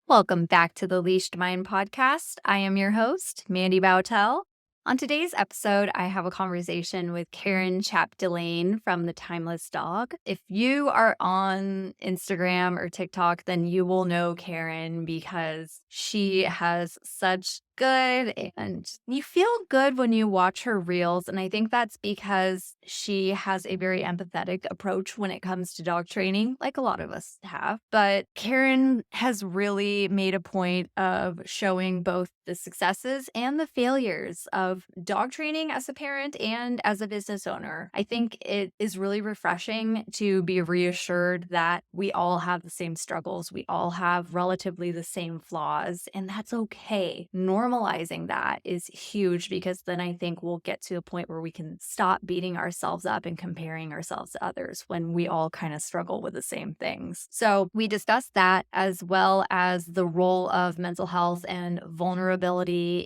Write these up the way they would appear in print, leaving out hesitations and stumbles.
Welcome back to the Leashed Mind podcast. I am your host, Mandy Boutelle. On today's episode, I have a conversation with Karen Chapdelaine from The Timeless Dog. If you are on Instagram or TikTok, then you will know Karen because she has such good and you feel good when you watch her reels. And I think that's because she has a very empathetic approach when it comes to dog training, like a lot of us have. But Karen has really made a point of showing both the successes and the failures of dog training as a parent and as a business owner. I think it is really refreshing to be reassured that we all have the same struggles. We all have relatively the same flaws, and that's okay. Normalizing that is huge because then I think we'll get to a point where we can stop beating ourselves up and comparing ourselves to others when we all kind of struggle with the same things. So we discussed that as well as the role of mental health and vulnerability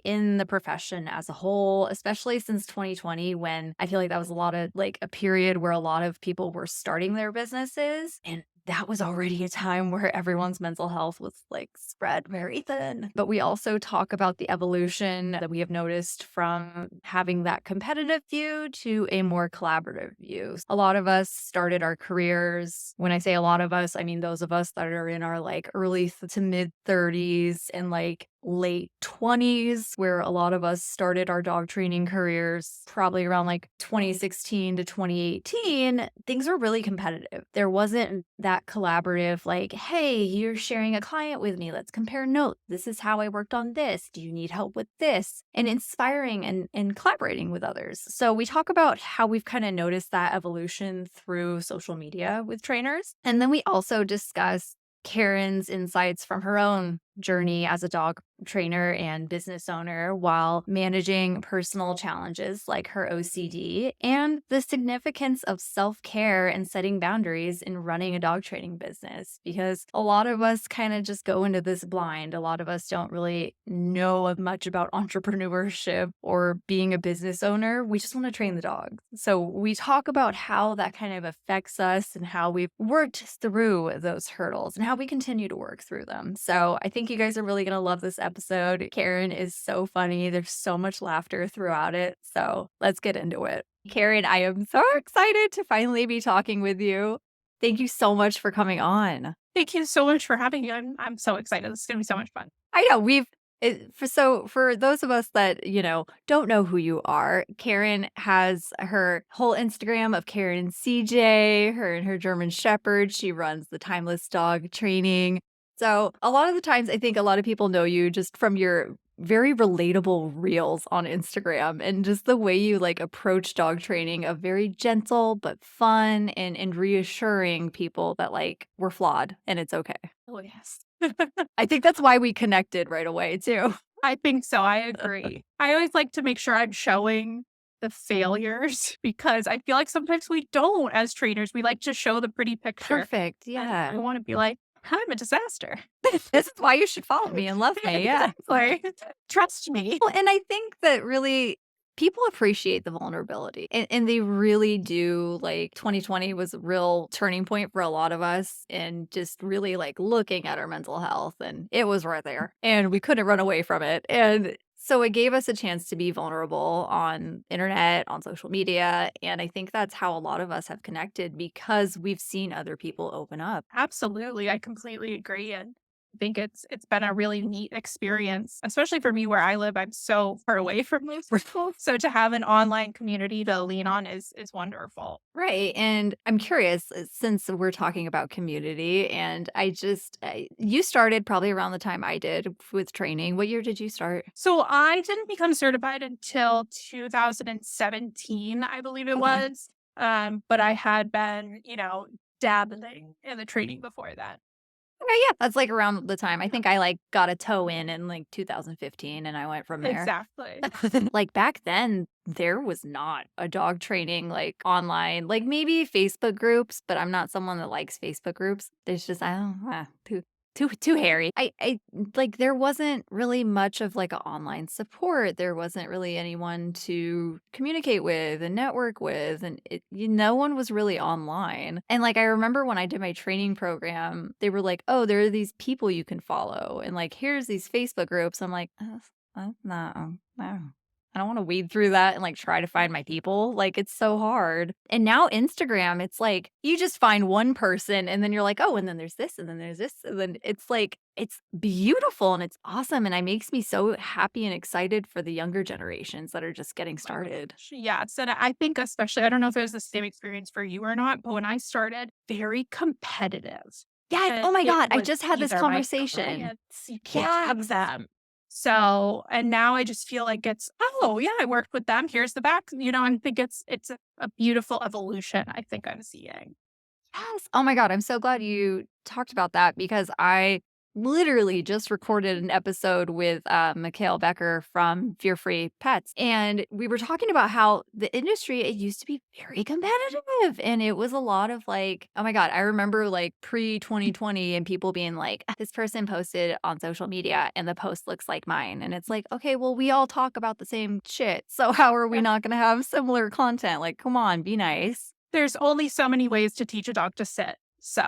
in the profession as a whole, especially since 2020, when I feel like that was a period where a lot of people were starting their businesses. And that was already a time where everyone's mental health was spread very thin. But we also talk about the evolution that we have noticed from having that competitive view to a more collaborative view. A lot of us started our careers. When I say a lot of us, I mean those of us that are in our early to mid 30s and late 20s, where a lot of us started our dog training careers probably around 2016 to 2018. Things were really competitive. There wasn't that collaborative, hey, you're sharing a client with me. Let's compare notes. This is how I worked on this. Do you need help with this? And inspiring and collaborating with others. So we talk about how we've kind of noticed that evolution through social media with trainers. And then we also discuss Karen's insights from her own journey as a dog trainer and business owner while managing personal challenges like her OCD and the significance of self-care and setting boundaries in running a dog training business, because a lot of us kind of just go into this blind. A lot of us don't really know much about entrepreneurship or being a business owner. We just want to train the dogs. So we talk about how that kind of affects us and how we've worked through those hurdles and how we continue to work through them. So I think you guys are really going to love this episode. Karen is so funny. There's so much laughter throughout it. So let's get into it. Karen, I am so excited to finally be talking with you. Thank you so much for coming on. Thank you so much for having me. I'm so excited. This is going to be so much fun. I know for those of us that, don't know who you are, Karen has her whole Instagram of Karen CJ, her and her German Shepherd. She runs the Timeless Dog Training. So a lot of the times, I think a lot of people know you just from your very relatable reels on Instagram and just the way you approach dog training of very gentle but fun and reassuring people that we're flawed and it's okay. Oh, yes. I think that's why we connected right away too. I think so. I agree. I always like to make sure I'm showing the failures because I feel like sometimes we don't as trainers. We like to show the pretty picture. Perfect. Yeah. I want to be like, I'm a disaster. This is why you should follow me and love me. Yeah. Exactly. Trust me. Well, and I think that really people appreciate the vulnerability and they really do. 2020 was a real turning point for a lot of us and just really looking at our mental health, and it was right there and we couldn't run away from it. And so it gave us a chance to be vulnerable on internet, on social media. And I think that's how a lot of us have connected because we've seen other people open up. Absolutely. I completely agree. And I think it's been a really neat experience, especially for me where I live. I'm so far away from most people. So to have an online community to lean on is wonderful. Right. And I'm curious, since we're talking about community, and you started probably around the time I did with training. What year did you start? So I didn't become certified until 2017, I believe it Okay. was. But I had been, dabbling in the training before that. Okay, yeah, that's around the time. I think I got a toe in 2015 and I went from there. Exactly. Back then, there was not a dog training online, maybe Facebook groups, but I'm not someone that likes Facebook groups. There's just, I don't know, too hairy. I like there wasn't really much of like an online support. There wasn't really anyone to communicate with and network with, and no one was really online. And like I remember when I did my training program, they were like, "Oh, there are these people you can follow, and like here's these Facebook groups." I'm like, no, no. I don't want to weed through that and like try to find my people. Like it's so hard. And now Instagram, it's like you just find one person and then you're like, oh, and then there's this, and then there's this. And then it's like, it's beautiful and it's awesome. And it makes me so happy and excited for the younger generations that are just getting started. Yes, and I think especially I don't know if it was the same experience for you or not, but when I started, very competitive. Yes. And Oh my it God. I was just had this either my conversation. clients, you can't have them. So, and now I just feel like it's, oh yeah, I worked with them. Here's the back. I think it's a beautiful evolution I think I'm seeing. Yes. Oh my God. I'm so glad you talked about that because I literally just recorded an episode with Mikhail Becker from Fear Free Pets. And we were talking about how the industry, it used to be very competitive. And it was a lot of like, oh my God, I remember like pre 2020 and people being like, this person posted on social media and the post looks like mine. And it's like, okay, well, we all talk about the same shit. So how are we not going to have similar content? Like, come on, be nice. There's only so many ways to teach a dog to sit. So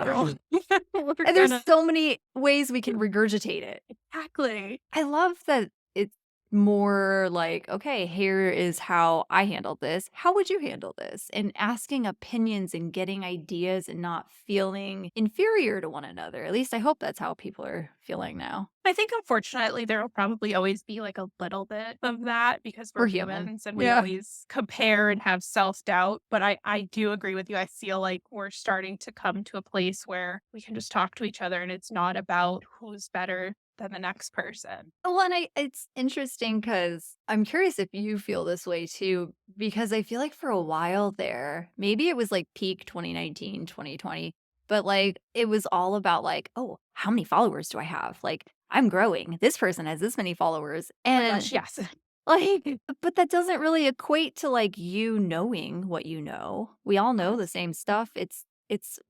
we're And there's gonna so many ways we can regurgitate it. exactly. I love that it's more like, okay, here is how I handled this. How would you handle this? And asking opinions and getting ideas and not feeling inferior to one another. At least I hope that's how people are feeling now. I think unfortunately there will probably always be like a little bit of that because we're We're human. humans and we Yeah. always compare and have self-doubt. But I do agree with you. I feel like we're starting to come to a place where we can just talk to each other and it's not about who's better than the next person. Well, and it's interesting because I'm curious if you feel this way too, because I feel like for a while there, maybe it was like peak 2019, 2020, but like it was all about like, oh, how many followers do I have? Like, I'm growing. This person has this many followers. Oh my And gosh, yes. like, but that doesn't really equate to like you knowing what you know. We all know the same stuff. It's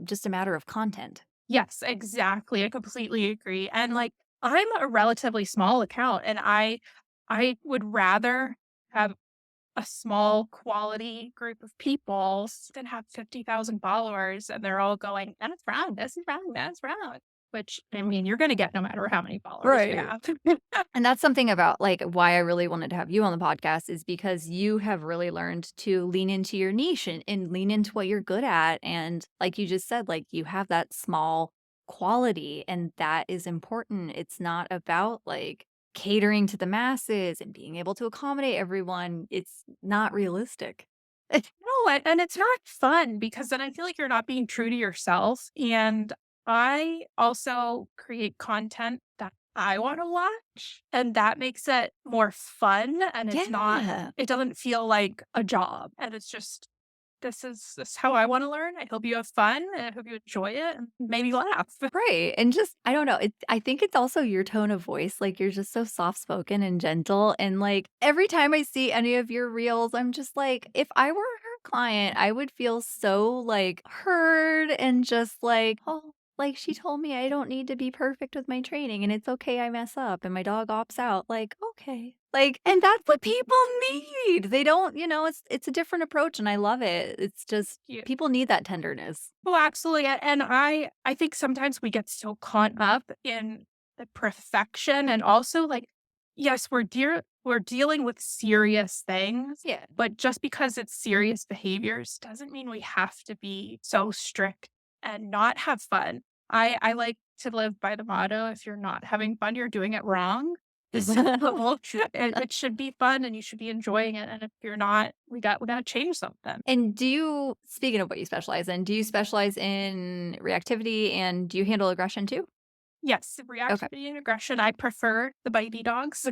just a matter of content. Yes, exactly. I completely agree. And like I'm a relatively small account and I would rather have a small quality group of people than have 50,000 followers and they're all going, that's wrong, this is wrong, that's wrong. Which I mean, you're gonna get no matter how many followers you Right. have. And that's something about, like, why I really wanted to have you on the podcast is because you have really learned to lean into your niche and lean into what you're good at, and like you just said, like, you have that small quality, and that is important. It's not about, like, catering to the masses and being able to accommodate everyone. It's not realistic. No, and it's not fun because then I feel like you're not being true to yourself. And I also create content that I want to watch, and that makes it more fun. And it's not, Yeah. it doesn't feel like a job. And it's just, this is how I want to learn. I hope you have fun and I hope you enjoy it and maybe laugh. Right, and just I don't know, I think it's also your tone of voice, like, you're just so soft-spoken and gentle, and, like, every time I see any of your reels, I'm just like, if I were her client, I would feel so, like, heard and just like, "Oh, like, she told me I don't need to be perfect with my training, and it's okay I mess up, and my dog opts out." Like, "Okay." Like, and that's what people need. They don't it's a different approach, and I love it. It's just Yeah. people need that tenderness. Oh, absolutely. And I think sometimes we get so caught up in the perfection and also like, yes, we're dealing with serious things, Yeah. but just because it's serious behaviors doesn't mean we have to be so strict and not have fun. I like to live by the motto, if you're not having fun, you're doing it wrong. So it should be fun and you should be enjoying it. And if you're not, we gotta change something. And do you speaking of what you specialize in, do you specialize in reactivity and do you handle aggression too? Yes, Okay. reactivity and aggression. I prefer the bitey dogs.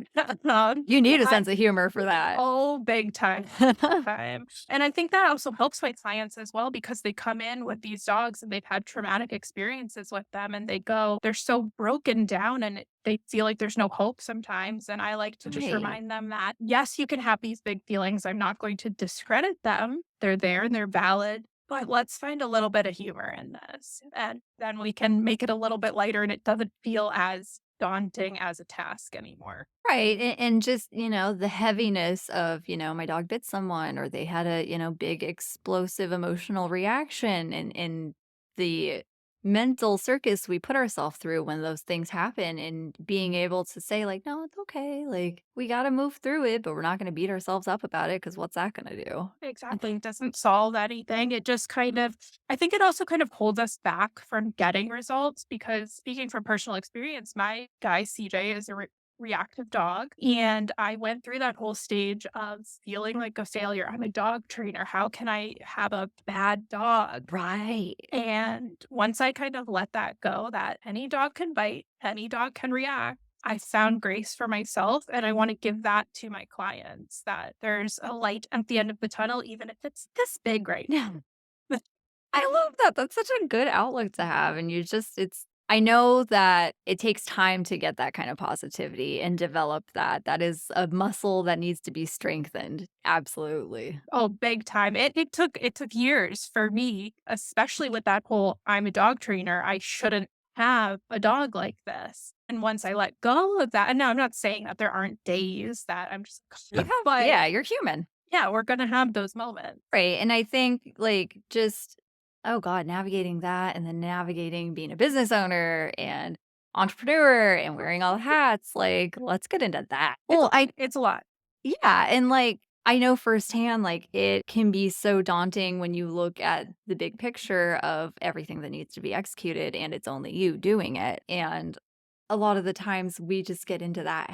You need a I sense of humor for that. oh, big time, big time. And I think that also helps my clients as well because they come in with these dogs and they've had traumatic experiences with them and they're so broken down and they feel like there's no hope sometimes. And I like to just Right. remind them that, yes, you can have these big feelings. I'm not going to discredit them. They're there and they're valid. but let's find a little bit of humor in this. And then we can make it a little bit lighter and it doesn't feel as daunting as a task anymore. Right. And just, the heaviness of, my dog bit someone or they had a, big explosive emotional reaction and the mental circus we put ourselves through when those things happen and being able to say like, no, it's okay. Like we got to move through it, but we're not going to beat ourselves up about it because what's that going to do? Exactly. It doesn't solve anything. It just kind of, I think it also kind of holds us back from getting results because speaking from personal experience, my guy CJ is a reactive dog. And I went through that whole stage of feeling like a failure. I'm a dog trainer. How can I have a bad dog? Right. And once I kind of let that go, that any dog can bite, any dog can react, I found grace for myself. And I want to give that to my clients that there's a light at the end of the tunnel, even if it's this big right now. I love that. That's such a good outlook to have. And I know that it takes time to get that kind of positivity and develop that. That is a muscle that needs to be strengthened. Absolutely. Oh, big time. It took years for me, especially with that whole I'm a dog trainer. I shouldn't have a dog like this. And once I let go of that, and now I'm not saying that there aren't days that I'm just, Yeah. but Yeah, you're human. yeah, we're gonna have those moments. Right. And I think like just, oh God, navigating that and then navigating being a business owner and entrepreneur and wearing all the hats, like, let's get into that. It's a lot. Yeah, and, like, I know firsthand, like, it can be so daunting when you look at the big picture of everything that needs to be executed, and it's only you doing it, and a lot of the times, we just get into that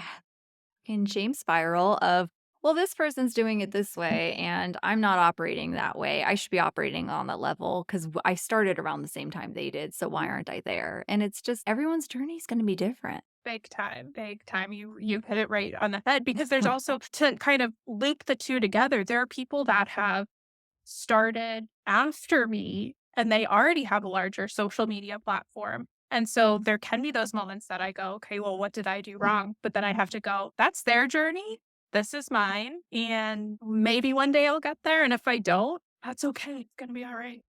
fucking shame spiral of, "Well, this person's doing it this way, and I'm not operating that way. I should be operating on that level 'cause I started around the same time they did, so why aren't I there?" And it's just everyone's journey is gonna be different. Big time, big time. You hit it right on the head because there's also to kind of loop the two together. There are people that have started after me and they already have a larger social media platform. And so there can be those moments that I go, okay, well, what did I do wrong? But then I have to go, that's their journey. This is mine. And maybe one day I'll get there. And if I don't, that's okay. It's going to be all right.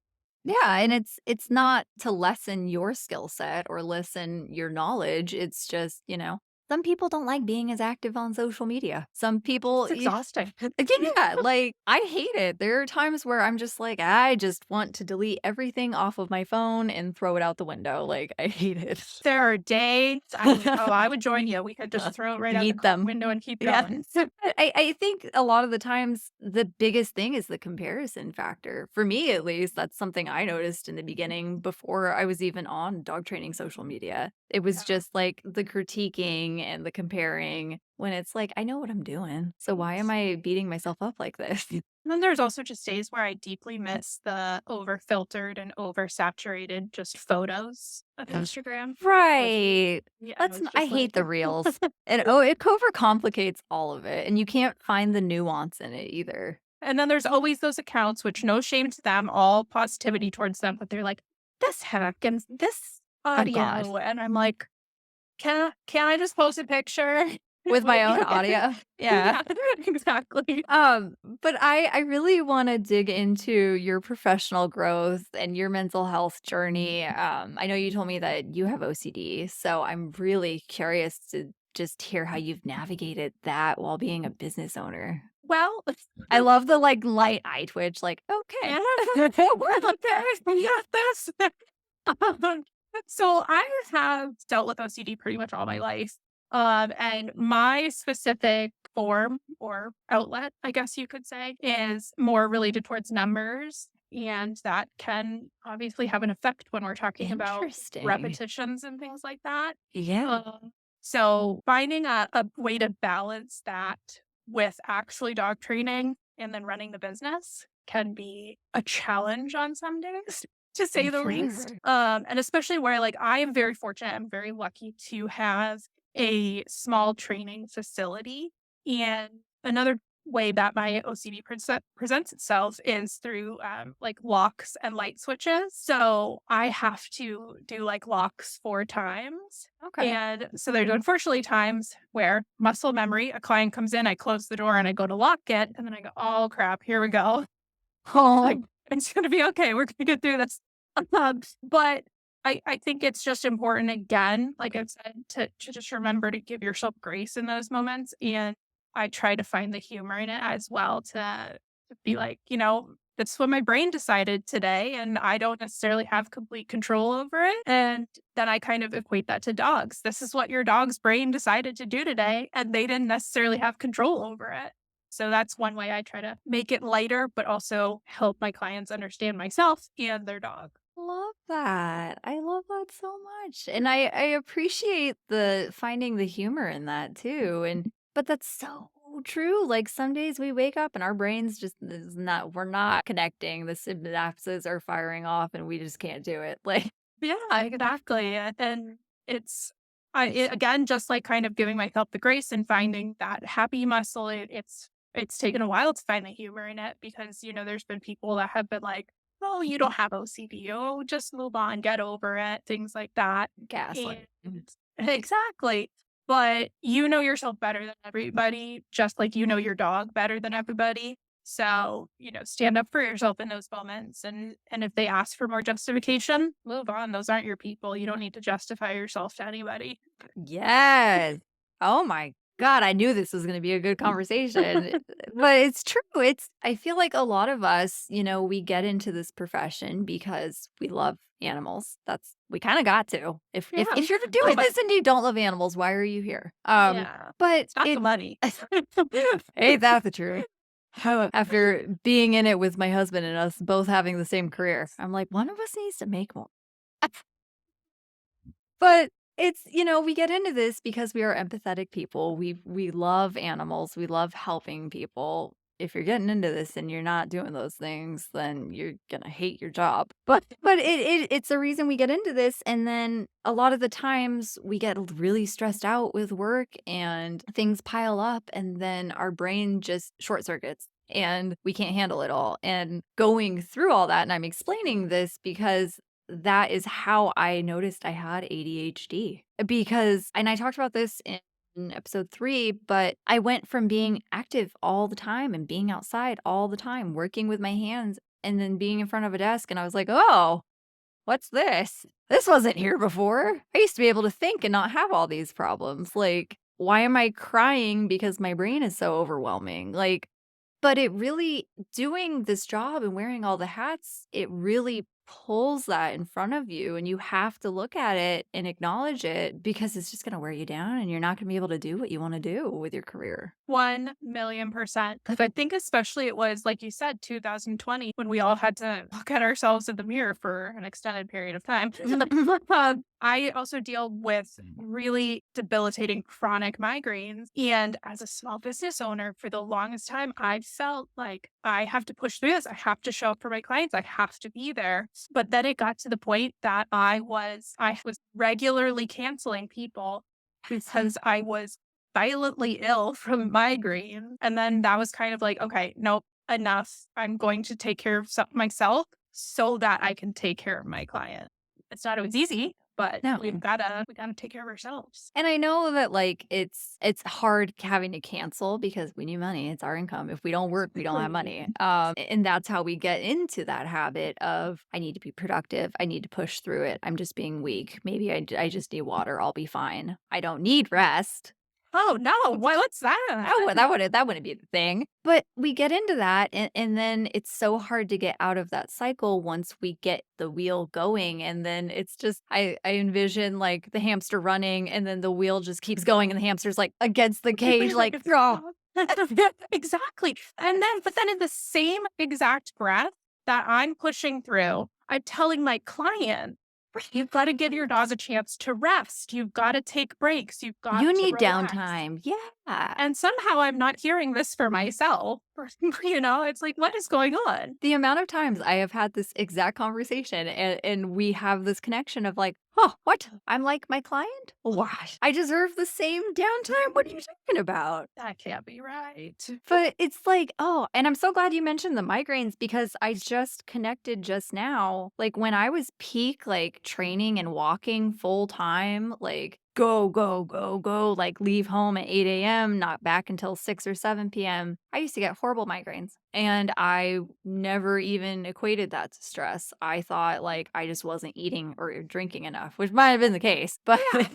Yeah, and it's not to lessen your skill set or lessen your knowledge, it's just, some people don't like being as active on social media. Some people It's exhausting. yeah, like, I hate it. There are times where I'm just like, I just want to delete everything off of my phone and throw it out the window, like, I hate it. There are days I would join you. We could just throw it right out the Eat them. window and keep Yeah. going. I think a lot of the times the biggest thing is the comparison factor. For me, at least, that's something I noticed in the beginning before I was even on dog training social media. It was Yeah. just like the critiquing and the comparing when it's like, I know what I'm doing. So why am I beating myself up like this? And then there's also just days where I deeply miss the over filtered and oversaturated just photos of Instagram. Right. Yeah, Let's it's I just hate like the reels. And it overcomplicates all of it and you can't find the nuance in it either. and then there's always those accounts, which no shame to them, all positivity towards them, but they're like, this hack and this Oh god. audio. And I'm like, can I just post a picture? With my own audio. Yeah. Yeah, exactly. But I really wanna dig into your professional growth and your mental health journey. I know you told me that you have OCD, so I'm really curious to just hear how you've navigated that while being a business owner. Well, I love the, like, light eye twitch, like, "Okay." yeah, we're the best. We got this. So I have dealt with OCD pretty much all my life. And my specific form or outlet, I guess you could say, is more related towards numbers. And that can obviously have an effect when we're talking about Interesting. repetitions and things like that. Yeah. So finding a way to balance that with actually dog training and then running the business can be a challenge on some days, to say the least. Sure. And especially where like I am very fortunate, I'm very lucky to have a small training facility. And another way that my OCD presents itself is through like locks and light switches. So I have to do like locks 4 times. Okay. And so there's unfortunately times where muscle memory, a client comes in, I close the door and I go to lock it. And then I go, oh crap, here we go. Oh, Like, It's going to be okay. We're going to get through this. But I think it's just important, again, like I've said, to just remember to give yourself grace in those moments. And I try to find the humor in it as well to be like, that's what my brain decided today. And I don't necessarily have complete control over it. And then I kind of equate that to dogs. This is what your dog's brain decided to do today. And they didn't necessarily have control over it. So that's one way I try to make it lighter, but also help my clients understand myself and their dog. Love that. I love that so much. And I appreciate the finding the humor in that too. And but that's so true. Like some days we wake up and our brains just is not we're not connecting. The synapses are firing off and we just can't do it. Like Yeah, exactly. And it's again, just like kind of giving myself the grace and finding that happy muscle. It's taken a while to find the humor in it because there's been people that have been like, "Oh, you don't have OCD. Oh, just move on, get over it," things like that. gaslight. And exactly. But you know yourself better than everybody, just like you know your dog better than everybody. So, stand up for yourself in those moments. And if they ask for more justification, move on. Those aren't your people. You don't need to justify yourself to anybody. Yes. Oh my God, I knew this was gonna be a good conversation. But it's true. I feel like a lot of us, we get into this profession because we love animals. We kind of got to. Yeah. If you're doing this and you don't love animals, why are you here? Yeah. But It's not the money. ain't that the truth? After being in it with my husband and us both having the same career, I'm like, one of us needs to make more. But we get into this because we are empathetic people. We love animals. We love helping people. If you're getting into this and you're not doing those things, then you're gonna hate your job. But it's a reason we get into this. And then a lot of the times we get really stressed out with work and things pile up, and then our brain just short circuits and we can't handle it all. And going through all that, and I'm explaining this because that is how I noticed I had ADHD and I talked about this in episode 3, but I went from being active all the time and being outside all the time, working with my hands and then being in front of a desk. And I was like, oh, what's this? This wasn't here before. I used to be able to think and not have all these problems. Like, why am I crying because my brain is so overwhelming? But it really doing this job and wearing all the hats, it really pulls that in front of you, and you have to look at it and acknowledge it because it's just gonna wear you down and you're not gonna be able to do what you wanna do with your career. 1,000,000%. Because I think especially it was, like you said, 2020 when we all had to look at ourselves in the mirror for an extended period of time. I also deal with really debilitating chronic migraines. And as a small business owner, for the longest time, I felt like I have to push through this. I have to show up for my clients. I have to be there. But then it got to the point that I was regularly canceling people because I was violently ill from migraine. And then that was kind of like, okay, nope, enough. I'm going to take care of myself so that I can take care of my client. It's not always easy, but No. we gotta take care of ourselves. And I know that it's hard having to cancel because we need money. It's our income. If we don't work, we don't have money. And that's how we get into that habit of I need to be productive. I need to push through it. I'm just being weak. Maybe I just need water. I'll be fine. I don't need rest. Oh no, what's that? That wouldn't be the thing. But we get into that and then it's so hard to get out of that cycle once we get the wheel going. And then it's just I envision like the hamster running and then the wheel just keeps going and the hamster's like against the cage, like, oh. Exactly. But then in the same exact breath that I'm pushing through, I'm telling my client, you've got to give your dogs a chance to rest. You've got to take breaks. You've got You to need relax. downtime. Yeah. And somehow I'm not hearing this for myself. It's like, what is going on? The amount of times I have had this exact conversation and we have this connection of like, oh, what? I'm like my client? Why? I deserve the same downtime. What are you talking about? That can't be right. But it's like, oh, and I'm so glad you mentioned the migraines because I just connected just now. Like when I was peak, like training and walking full time, like go, go, go, go, like leave home at 8 a.m., not back until 6 or 7 p.m. I used to get horrible migraines and I never even equated that to stress. I thought like I just wasn't eating or drinking enough, which might have been the case, but Yeah,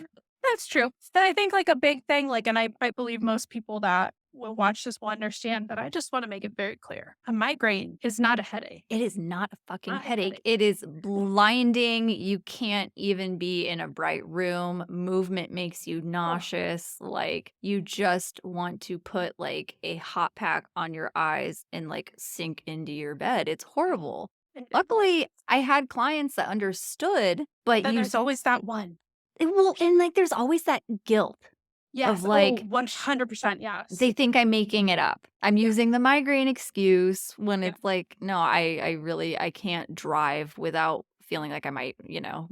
that's true. And I think like a big thing, like, and I believe most people that will watch this will understand, but I just want to make it very clear. A migraine is not a headache. it is not a fucking Not a headache. headache. It is blinding. You can't even be in a bright room. Movement makes you Oh, nauseous. Like you just want to put like a hot pack on your eyes and like sink into your bed. It's horrible. and Luckily, I had clients that understood, but then there's always that one. well, and like there's always that guilt of Yes. Oh, like 100% yes. they think I'm making it up. I'm Yeah. using the migraine excuse when Yeah. it's like, no, I really I can't drive without feeling like I might,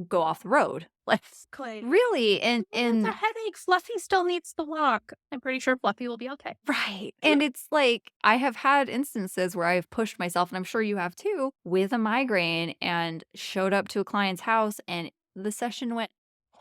go off the road. Like Clay. really It's a and headache. Fluffy still needs to walk. I'm pretty sure Fluffy will be okay. right. And it's like I have had instances where I've pushed myself and I'm sure you have too with a migraine and showed up to a client's house and the session went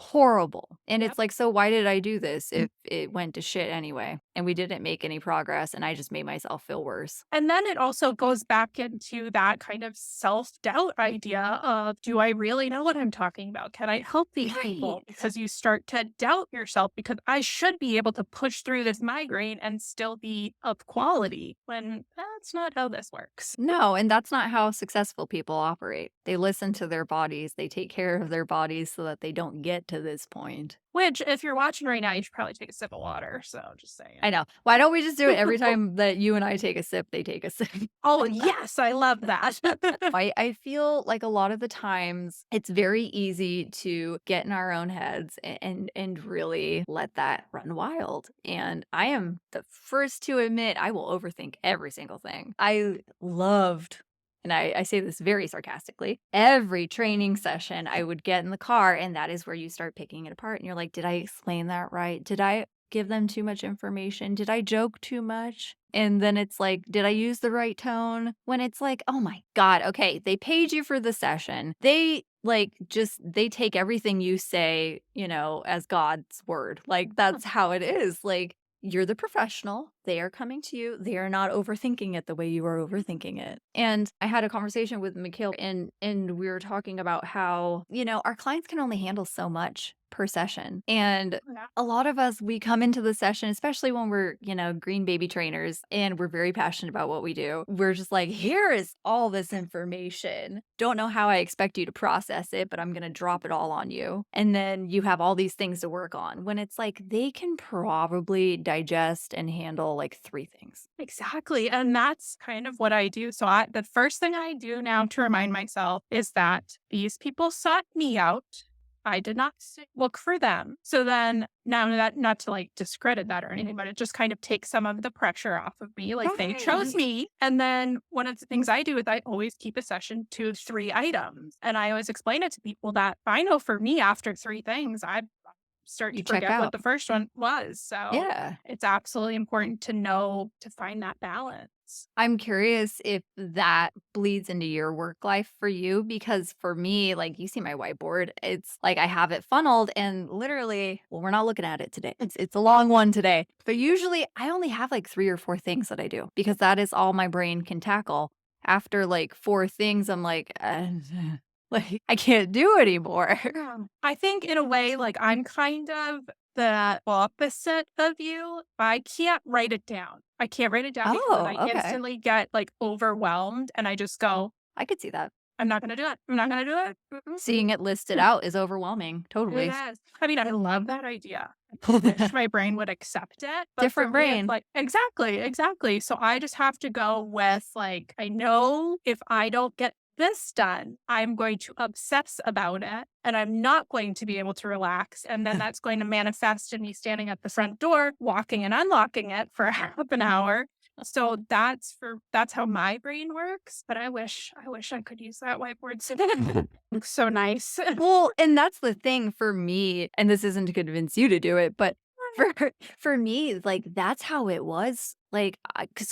horrible. And Yep. it's like, so why did I do this if it went to shit anyway? And we didn't make any progress and I just made myself feel worse. And then it also goes back into that kind of self-doubt idea of, do I really know what I'm talking about? Can I help these people? Right. Because you start to doubt yourself because I should be able to push through this migraine and still be of quality when that's not how this works. No, and that's not how successful people operate. They listen to their bodies, they take care of their bodies so that they don't get to this point. Which, if you're watching right now, you should probably take a sip of water. So just saying. I know. Why don't we just do it every time that you and I take a sip, they take a sip? Oh, yes, I love that. I feel like a lot of the times it's very easy to get in our own heads and really let that run wild. And I am the first to admit I will overthink every single thing. I loved and I say this very sarcastically, every training session I would get in the car, and that is where you start picking it apart. And you're like, did I explain that right? Did I give them too much information? Did I joke too much? And then it's like, did I use the right tone? When it's like, oh my God, okay, they paid you for the session. They they take everything you say, as God's word. Like that's how it is. Like you're the professional. They are coming to you. They are not overthinking it the way you are overthinking it. And I had a conversation with Mikhail and we were talking about how, our clients can only handle so much per session. And Yeah. a lot of us, we come into the session, especially when we're, green baby trainers and we're very passionate about what we do. We're just like, here is all this information. Don't know how I expect you to process it, but I'm going to drop it all on you. And then you have all these things to work on when it's like they can probably digest and handle like 3 things. Exactly. And that's kind of what I do. So the first thing I do now to remind myself is that these people sought me out. I did not look for them. So then now that not to like discredit that or anything, but it just kind of takes some of the pressure off of me. Like they chose me. And then one of the things I do is I always keep a session to 3 items. And I always explain it to people that I know for me after 3 things, I start You to check forget what out. the first one was. So Yeah. it's absolutely important to know to find that balance. I'm curious if that bleeds into your work life for you, because for me, like you see my whiteboard, it's like I have it funneled and literally, well, we're not looking at it today. It's a long one today. But usually I only have like 3 or 4 things that I do because that is all my brain can tackle. After like 4 things, I'm like, like I can't do anymore. Yeah. I think in a way, like I'm kind of the opposite of you. I can't write it down. I can't write it down because then Oh, I okay. instantly get like overwhelmed and I just go, I could see that. I'm not going to do it. I'm not going to do it. Seeing it listed out is overwhelming. It Totally. is. I mean, I love that idea. I wish my brain would accept it. But Different for me, brain. it's like, exactly, exactly. So I just have to go with like, I know if I don't get this done, I'm going to obsess about it and I'm not going to be able to relax. And then that's going to manifest in me standing at the front door, walking and unlocking it for half an hour. So that's how my brain works. But I wish I could use that whiteboard so that it looks so nice. Well, and that's the thing for me, and this isn't to convince you to do it, but for me, like, that's how it was, like,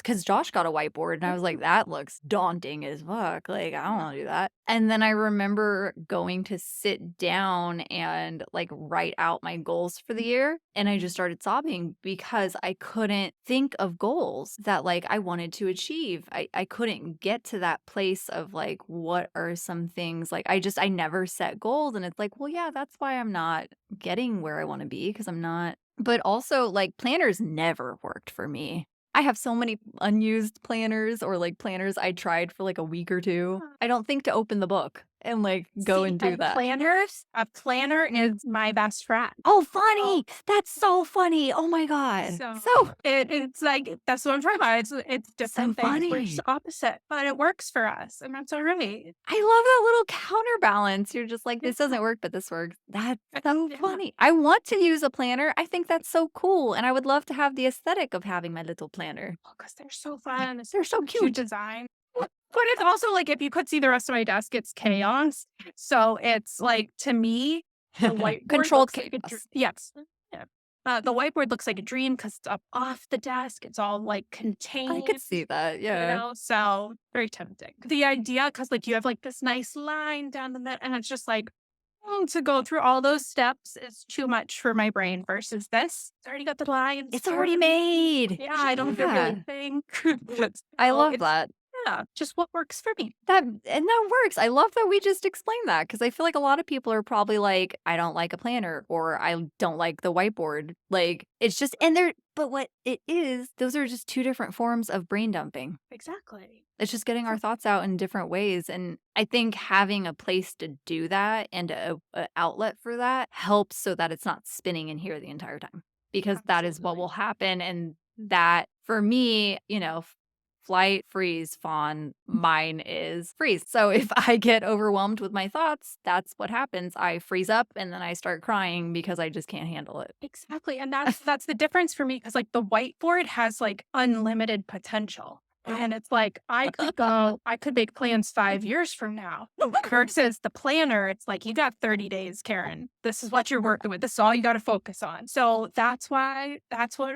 cause Josh got a whiteboard, and I was like, "That looks daunting as fuck, like, I don't Yeah. wanna do that." And then I remember going to sit down and, like, write out my goals for the year, and I just started sobbing because I couldn't think of goals that, like, I wanted to achieve. I couldn't get to that place of, like, what are some things like, I never set goals, and it's like, well, yeah, that's why I'm not getting where I wanna be because I'm not but also, like, planners never worked for me. I have so many unused planners or, like, planners I tried for, like, a week or 2. I don't think to open the book and, like, go See, and do and that. a planner is my best friend. Oh, So funny! That's so funny! Oh my god. so So it's like that's what I'm talking about. It's so different things. We're just funny. opposite, but it works for us, and that's all right. I love that little counterbalance. You're just like, "This doesn't work, but this works." That's so Yeah, funny. I want to use a planner. I think that's so cool, and I would love to have the aesthetic of having my little planner. because they're so fun. It's They're so such a cute cute. design. But it's also like if you could see the rest of my desk, it's chaos. So it's like to me, the whiteboard Controlled looks like a chaos. yes. Yeah. The whiteboard looks like a dream because it's up off the desk. It's all like I could contained, see that, yeah. so very tempting. The idea, because like you have like this nice line down the middle, and it's just like to go through all those steps is too much for my brain versus this. It's already got the lines. It's already made. Yeah, I don't have to Yeah. really think. I So love it's that. yeah, just what works for me. That works. I love that we just explained that because I feel like a lot of people are probably like, "I don't like a planner," or "I don't like the whiteboard." Like, it's just and they're but what it is, those are just 2 different forms of brain dumping. Exactly. It's just getting our thoughts out in different ways, and I think having a place to do that and a outlet for that helps so that it's not spinning in here the entire time, because that is what Absolutely. will happen, and that, for me, flight, freeze, fawn, mine is freeze. So if I get overwhelmed with my thoughts, that's what happens. I freeze up and then I start crying because I just can't handle it. Exactly. And that's the difference for me because like the whiteboard has like unlimited potential. And it's like I could make plans 5 years from now. Versus the planner, it's like you got 30 days, Karen. This is what you're working with. This is all you got to focus on. So that's what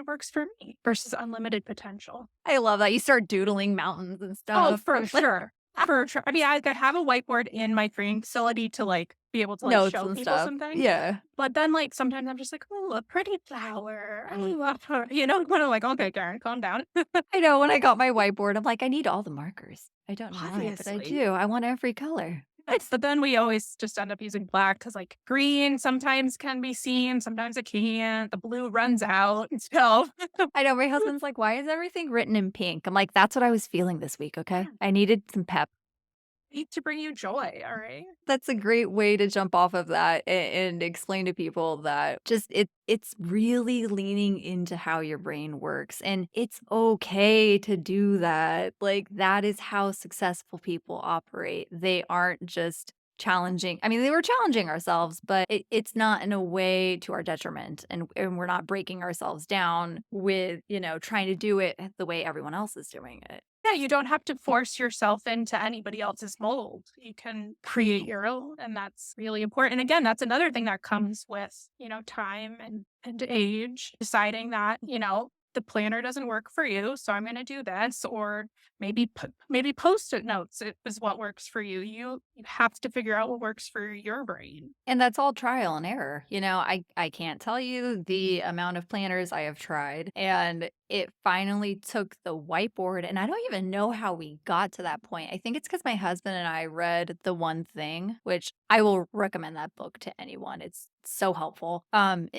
works for me versus unlimited potential. I love that. You start doodling mountains and Oh, stuff. for sure. For sure. I mean, I could have a whiteboard in my training facility to like be able to like Notes show and people stuff. something. Yeah. But then like sometimes I'm just like, oh, a pretty flower. I love her. When I'm like, okay, Karen, calm down. I know when I got my whiteboard, I'm like, I need all the markers. I don't know why, but I Obviously. do. I want every color. Yes, but then we always just end up using black because like green sometimes can be seen, sometimes it can't. The blue runs out. So I know my husband's like, why is everything written in pink? I'm like, that's what I was feeling this week. Okay. I needed some pep. need to bring you joy. All right. That's a great way to jump off of that and explain to people that just it's really leaning into how your brain works, and it's okay to do that. Like, that is how successful people operate. They aren't just challenging. I mean, they were challenging ourselves, but it's not in a way to our detriment, and we're not breaking ourselves down with, trying to do it the way everyone else is doing it. Yeah, you don't have to force yourself into anybody else's mold. You can create your own, and that's really important. And again, that's another thing that comes with, time and age, deciding that, the planner doesn't work for you, so I'm going to do this, or maybe post-it notes is what works for you. You have to figure out what works for your brain. And that's all trial and error. I can't tell you the amount of planners I have tried. And it finally took the whiteboard. And I don't even know how we got to that point. I think it's because my husband and I read The One Thing, which I will recommend that book to anyone. It's so helpful.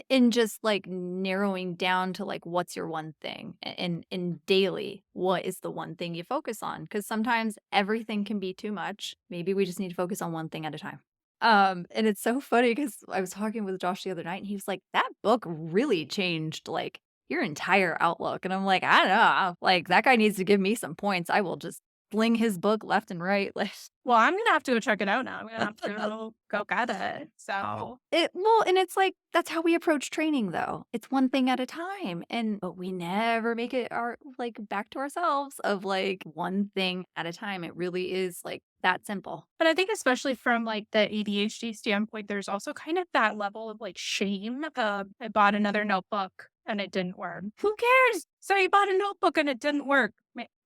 In just like narrowing down to like what's your one thing in daily, what is the one thing you focus on? Because sometimes everything can be too much. Maybe we just need to focus on one thing at a time. And it's so funny because I was talking with Josh the other night and he was like, that book really changed like your entire outlook. And I'm like, I don't know. Like, that guy needs to give me some points. I will just fling his book left and right. Like, Well, I'm going to have to go check it out now. I'm going to have to go get it. So, and it's like, that's how we approach training though. It's one thing at a time. But we never make it our like back to ourselves of like one thing at a time. It really is like that simple. but I think especially from like the ADHD standpoint, there's also kind of that level of like shame. I bought another notebook and it didn't work. Who cares? So you bought a notebook and it didn't work.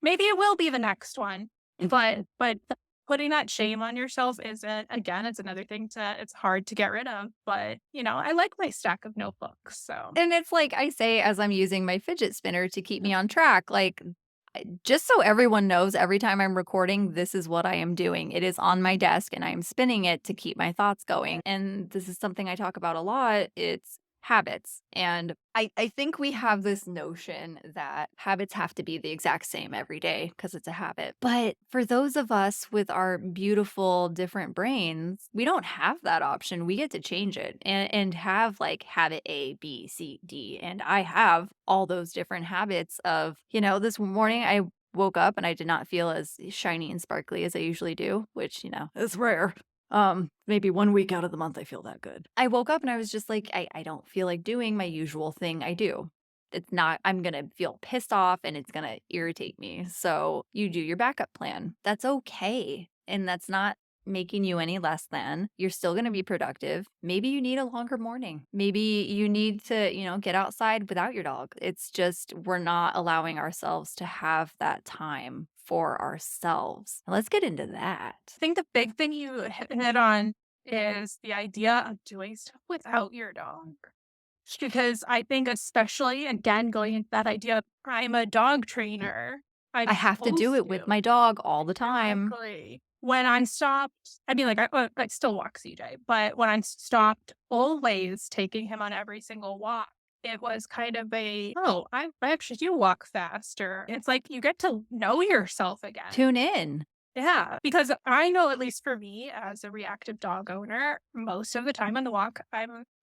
Maybe it will be the next one. But putting that shame on yourself isn't, again, it's another thing it's hard to get rid of. But, I like my stack of notebooks. So And it's like I say as I'm using my fidget spinner to keep me on track, like, just so everyone knows, every time I'm recording, this is what I am doing. It is on my desk and I am spinning it to keep my thoughts going. And this is something I talk about a lot. It's habits. And I think we have this notion that habits have to be the exact same every day because it's a habit. But for those of us with our beautiful different brains, we don't have that option. We get to change it and have like habit A, B, C, D. And I have all those different habits of, this morning I woke up and I did not feel as shiny and sparkly as I usually do, which, is rare. Maybe 1 week out of the month I feel that good. I woke up and I was just like, I don't feel like doing my usual thing I do. It's not, I'm gonna feel pissed off and it's gonna irritate me. So you do your backup plan. That's okay. And that's not making you any less than. You're still gonna be productive. Maybe you need a longer morning. Maybe you need to, get outside without your dog. It's just we're not allowing ourselves to have that time for ourselves. Let's get into that. I think the big thing you hit on is the idea of doing stuff without your dog. Because I think, especially again, going into that idea, I'm a dog trainer. I'm I have to do supposed it with to. my dog all the time. Exactly. When I stopped, I mean, like, I still walk CJ, but when I stopped always taking him on every single walk, it was kind of I actually do walk faster. It's like you get to know yourself again. Tune in. Yeah, because I know, at least for me as a reactive dog owner, most of the time on the walk,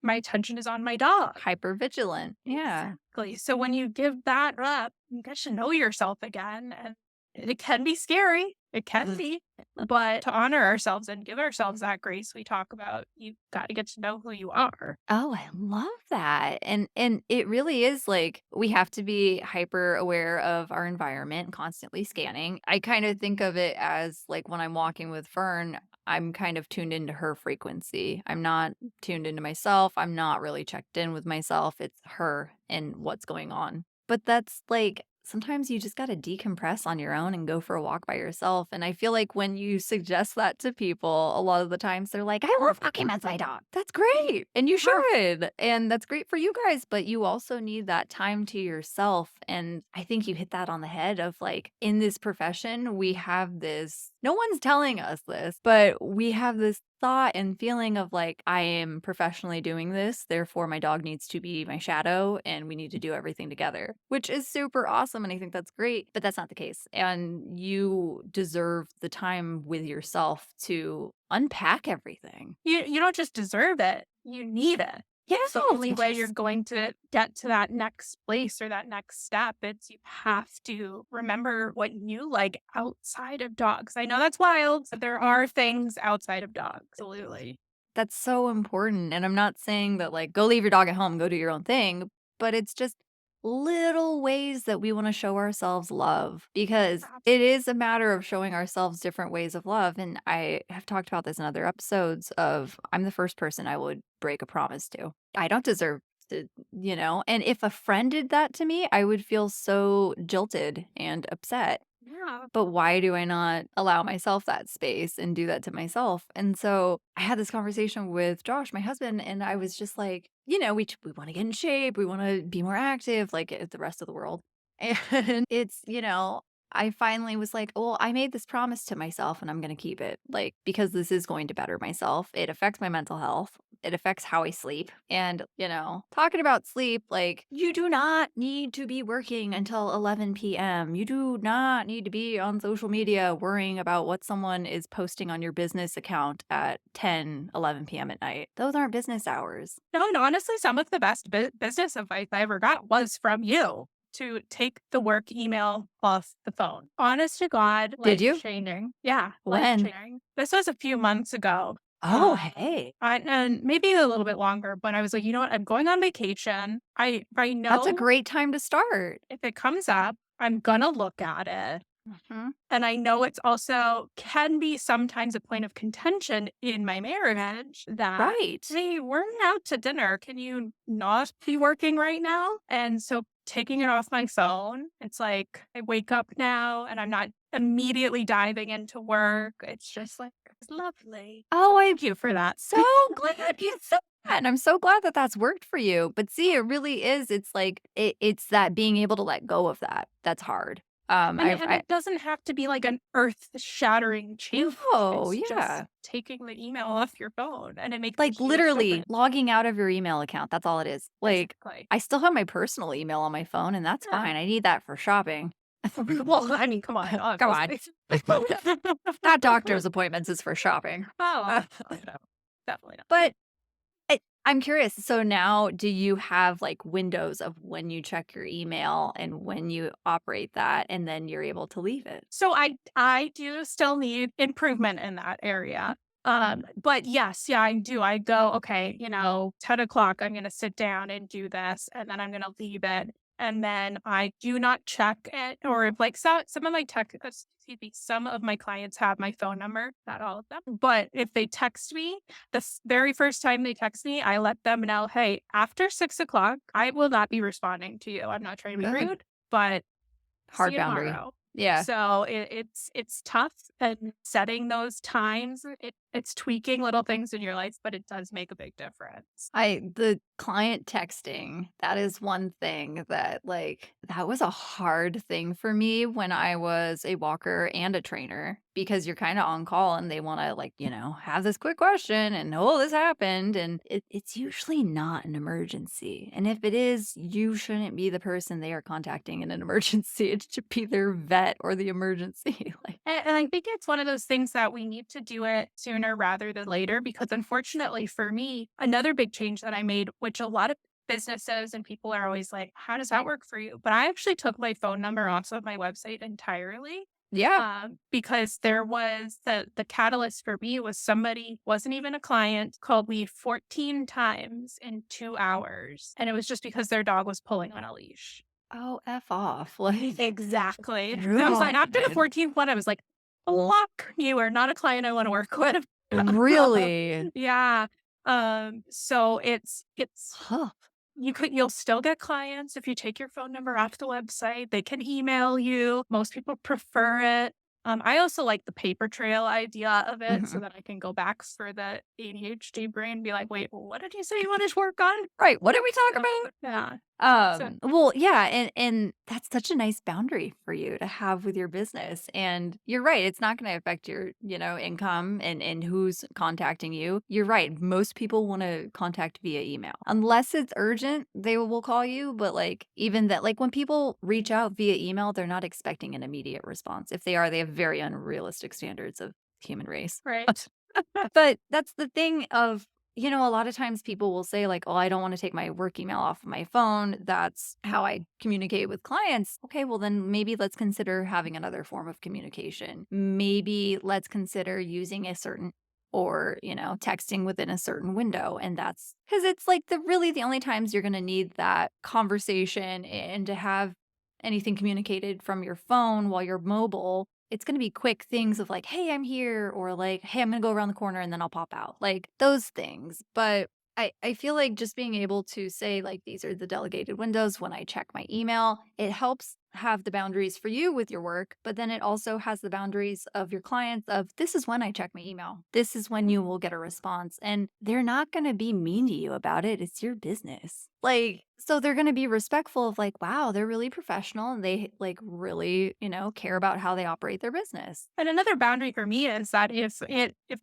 my attention is on my dog. Hyper vigilant. Yeah. Exactly. So when you give that up, you get to know yourself again, and it can be scary. It can be, but to honor ourselves and give ourselves that grace we talk about, you've got to get to know who you are. Oh, I love that. And it really is like we have to be hyper aware of our environment, constantly scanning. I kind of think of it as like when I'm walking with Fern, I'm kind of tuned into her frequency. I'm not tuned into myself. I'm not really checked in with myself. It's her and what's going on. But that's like sometimes you just got to decompress on your own and go for a walk by yourself. And I feel like when you suggest that to people, a lot of the times they're like, I love walking with my dog. That's great. And you should. And that's great for you guys. But you also need that time to yourself. And I think you hit that on the head of like in this profession, we have this, no one's telling us this, but we have this thought and feeling of like, I am professionally doing this, therefore my dog needs to be my shadow and we need to do everything together, which is super awesome. And I think that's great, but that's not the case. And you deserve the time with yourself to unpack everything. You don't just deserve it, you need it. Yeah, it's the only way you're going to get to that next place or that next step. It's you have to remember what you like outside of dogs. I know that's wild, but there are things outside of dogs. Absolutely. That's so important. And I'm not saying that like go leave your dog at home, go do your own thing, but it's just little ways that we want to show ourselves love because it is a matter of showing ourselves different ways of love. And I have talked about this in other episodes of I'm the first person I would break a promise to. I don't deserve to, and if a friend did that to me, I would feel so jilted and upset. Yeah. But why do I not allow myself that space and do that to myself? And so I had this conversation with Josh, my husband, and I was just like, we want to get in shape. We want to be more active like the rest of the world. And it's, I finally was like, well, I made this promise to myself and I'm going to keep it. Like, because this is going to better myself. It affects my mental health. It affects how I sleep. And, talking about sleep, like, you do not need to be working until 11 p.m. You do not need to be on social media worrying about what someone is posting on your business account at 11 p.m. at night. Those aren't business hours. No, and honestly, some of the best business advice I ever got was from you. To take the work email off the phone. Honest to God. Did you? Changing. Yeah. When? This was a few months ago. Oh, hey. And maybe a little bit longer, but I was like, you know what? I'm going on vacation. I know. That's a great time to start. If it comes up, I'm going to look at it. Mhm. And I know it's also can be sometimes a point of contention in my marriage that, Right. hey, we're out to dinner. Can you not be working right now? And so taking it off my phone, it's like I wake up now and I'm not immediately diving into work. It's just like, it's lovely. Oh, I'm Thank you for that. so glad you said that, and I'm so glad that that's worked for you. But see, it really is. It's like it's that being able to let go of that that's hard. And it doesn't have to be like an earth-shattering change. Oh It's just yeah, taking the email off your phone, and it makes a like huge literally difference. logging out of your email account. That's all it is. Like Exactly. I still have my personal email on my phone, and that's Yeah. fine. I need that for shopping. Well, I mean, come on, Come on, obviously. not doctor's appointments. Is for shopping. Oh, Uh, no, definitely not. but I'm curious. So now, do you have like windows of when you check your email and when you operate that, and then you're able to leave it? So I do still need improvement in that area. But yes, yeah, I do. I go, okay, 10 o'clock, I'm gonna sit down and do this, and then I'm gonna leave it. And then I do not check it or if, like some of my excuse me, some of my clients have my phone number, not all of them. But if they text me, very first time they text me, I let them know, hey, after 6 o'clock, I will not be responding to you. I'm not trying to be Good. rude, but see Hard you boundary. tomorrow. Yeah. So it's tough and setting those times. It's tweaking little things in your life, but it does make a big difference. The client texting, that is one thing that like that was a hard thing for me when I was a walker and a trainer because you're kind of on call and they want to like, have this quick question and oh, this happened. And it's usually not an emergency. And if it is, you shouldn't be the person they are contacting in an emergency. It should be their vet or the emergency. like, And I think it's one of those things that we need to do it sooner rather than later because unfortunately for me, another big change that I made, which a lot of businesses and people are always like, how does that work for you? But I actually took my phone number off of my website entirely. yeah. Because there was the catalyst for me was somebody wasn't even a client called me 14 times in 2 hours. And it was just because their dog was pulling on a leash. Oh, F off. Like, Exactly. I was like, after the God. 14th one, I was like, block, you are not a client I want to work with. Really? Yeah. So it's Huh. you'll still get clients if you take your phone number off the website. They can email you. Most people prefer it. I also like the paper trail idea of it so Mhm. that I can go back for the ADHD brain and be like, wait, what did you say you wanted to work on? Right, what did we talk about? Yeah. So Well, yeah, and that's such a nice boundary for you to have with your business, and you're right, it's not gonna affect your, income and who's contacting you. You're right, most people wanna contact via email. Unless it's urgent, they will call you, but, like, even that like, when people reach out via email, they're not expecting an immediate response. If they are, they have very unrealistic standards of human race. right. But that's the thing of, a lot of times people will say, like, oh, I don't want to take my work email off of my phone. That's how I communicate with clients. Okay, well, then maybe let's consider having another form of communication. Maybe let's consider using a certain or, texting within a certain window. And that's because it's like the only times you're going to need that conversation and to have anything communicated from your phone while you're mobile it's gonna be quick things of like, "Hey, I'm here," or like, "Hey, I'm gonna go around the corner and then I'll pop out." Like, those things, but I feel like just being able to say, like, "These are the delegated windows when I check my email," it helps have the boundaries for you with your work, but then it also has the boundaries of your clients of, "This is when I check my email. This is when you will get a response," and they're not gonna be mean to you about it, it's your business. Like, so they're gonna be respectful of like, wow, they're really professional and they like really, care about how they operate their business. And another boundary for me is that if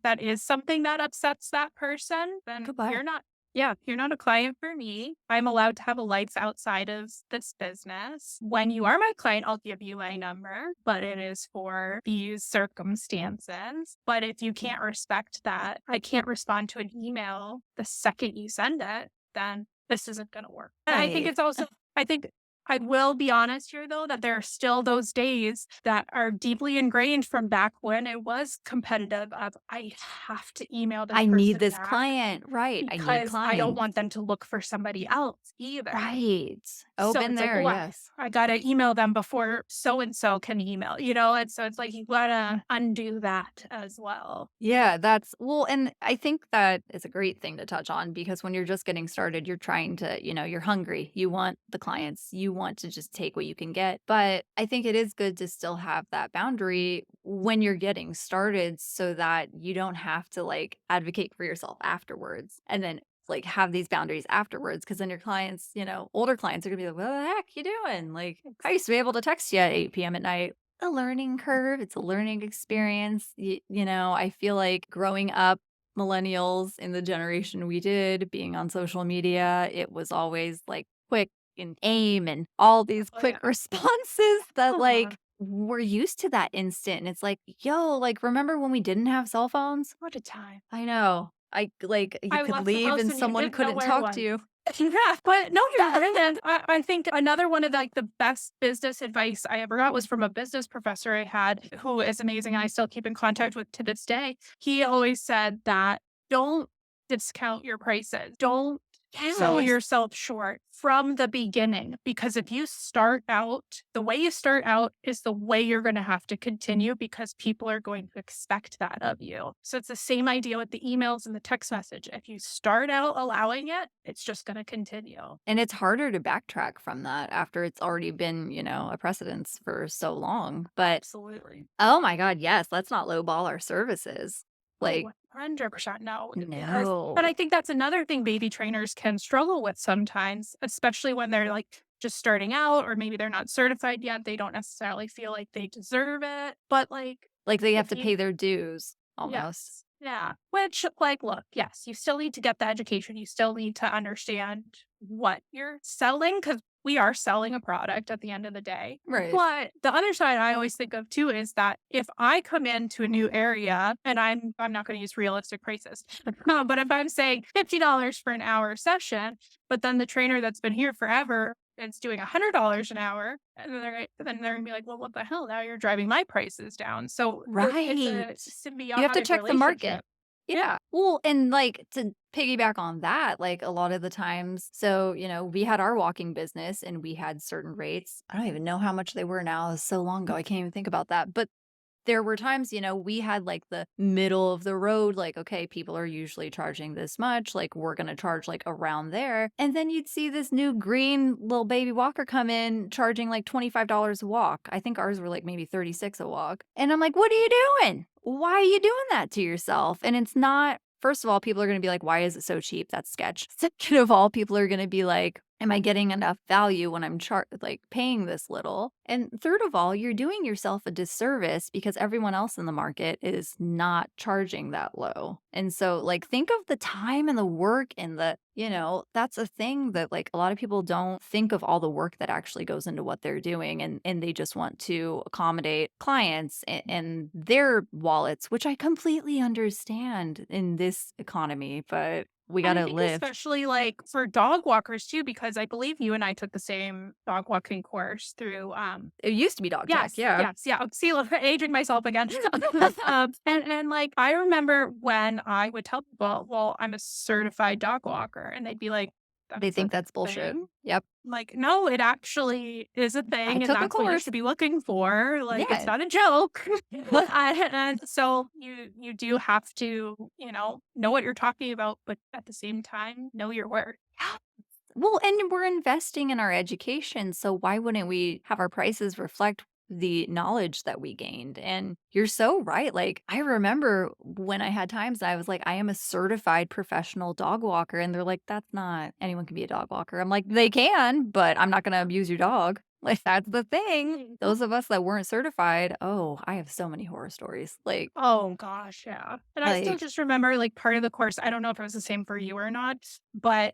that is something that upsets that person, then Goodbye. you're not a client for me. I'm allowed to have a life outside of this business. When you are my client, I'll give you my number, but it is for these circumstances. But if you can't respect that, I can't respond to an email the second you send it, then this isn't going to work. And I think Right. it's also I think I will be honest here, though, that there are still those days that are deeply ingrained from back when it was competitive of, I have to email this I need person this back client. Right. I need because I don't clients. want them to look for somebody else either. Right. Oh, So been it's like, there. "Oh, Yes. I gotta email them before so and so can email," and so it's like you gotta undo that as well. Yeah, that's well, and I think that is a great thing to touch on because when you're just getting started, you're trying to, you're hungry. You want the clients, you want to just take what you can get. But I think it is good to still have that boundary when you're getting started so that you don't have to like advocate for yourself afterwards and then like have these boundaries afterwards because then your clients, older clients are gonna be like, what the heck you doing? Like I used to be able to text you at 8 p.m. at night. A learning curve. It's a learning experience. I feel like growing up, millennials in the generation we did, being on social media, it was always like quick and aim and all these Oh, quick yeah. responses that Aw, like we're used to that instant. And it's like, yo, like remember when we didn't have cell phones? what a time. I know. I like you I could left the leave house and and you someone didn't know couldn't where it talk was. to you. Yeah, but no, yeah, and then I think another one of, like, the best business advice I ever got was from a business professor I had who is amazing, and I still keep in contact with to this day. He always said that, "Don't discount your prices. Don't sell Yes. yourself short from the beginning, because if you start out the way you start out is the way you're gonna have to continue because people are going to expect that of you." So it's the same idea with the emails and the text message. If you start out allowing it, it's just gonna continue. And it's harder to backtrack from that after it's already been, a precedence for so long. But Absolutely. oh my god, yes, let's not lowball our services. Oh, Like, 100% no. But no. I think that's another thing baby trainers can struggle with sometimes, especially when they're like just starting out or maybe they're not certified yet. They don't necessarily feel like they deserve it. But like, Like they have if to you, pay their dues almost. yes, yeah. Which, like, look, yes, you still need to get the education. You still need to understand what you're selling because we are selling a product at the end of the day. Right. But the other side I always think of too is that if I come into a new area and I'm not going to use realistic prices, but if I'm saying $50 for an hour session, but then the trainer that's been here forever is doing $100 an hour, and then they're gonna be like, well, what the hell? Now you're driving my prices down. So it's Right. a You have to symbiotic check the market. relationship. Yeah. Well, and like to piggyback on that, like a lot of the times, so, we had our walking business and we had certain rates. I don't even know how much they were now. It was so long ago. I can't even think about that. But there were times, we had like the middle of the road, like, okay, people are usually charging this much, like we're gonna charge like around there. And then you'd see this new green little baby walker come in charging like $25 a walk. I think ours were like maybe 36 a walk. And I'm like, what are you doing? Why are you doing that to yourself? And it's not, first of all, people are gonna be like, why is it so cheap? That's sketch. Second of all, people are gonna be like, am I getting enough value when I'm like paying this little? And third of all, you're doing yourself a disservice because everyone else in the market is not charging that low. And so like think of the time and the work and that's a thing that like a lot of people don't think of all the work that actually goes into what they're doing and they just want to accommodate clients and their wallets, which I completely understand in this economy, but we got And I to think live. especially like for dog walkers too, because I believe you and I took the same dog walking course through It used to be dog tech, yes, yeah. yes, yeah. See, look, aging myself again. And like I remember when I would tell people, well, I'm a certified dog walker, and they'd be like, They that's a think that's bullshit. thing. Yep. Like, no, it actually is a I thing, and took a that's what you course. should be looking for. Like, it's Yeah. not a joke. And so you do have to, know what you're talking about, but at the same time, know your worth. Well, and we're investing in our education, so why wouldn't we have our prices reflect the knowledge that we gained? And you're so right. Like, I remember when I had times I was like, I am a certified professional dog walker. And they're like, that's not anyone can be a dog walker. I'm like, they can, but I'm not going to abuse your dog. Like, that's the thing. Those of us that weren't certified, oh, I have so many horror stories. Oh gosh, yeah. And I still Like, just remember like part of the course, I don't know if it was the same for you or not, but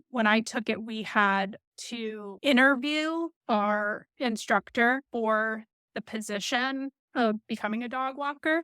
when I took it, we had to interview our instructor for the position of becoming a dog walker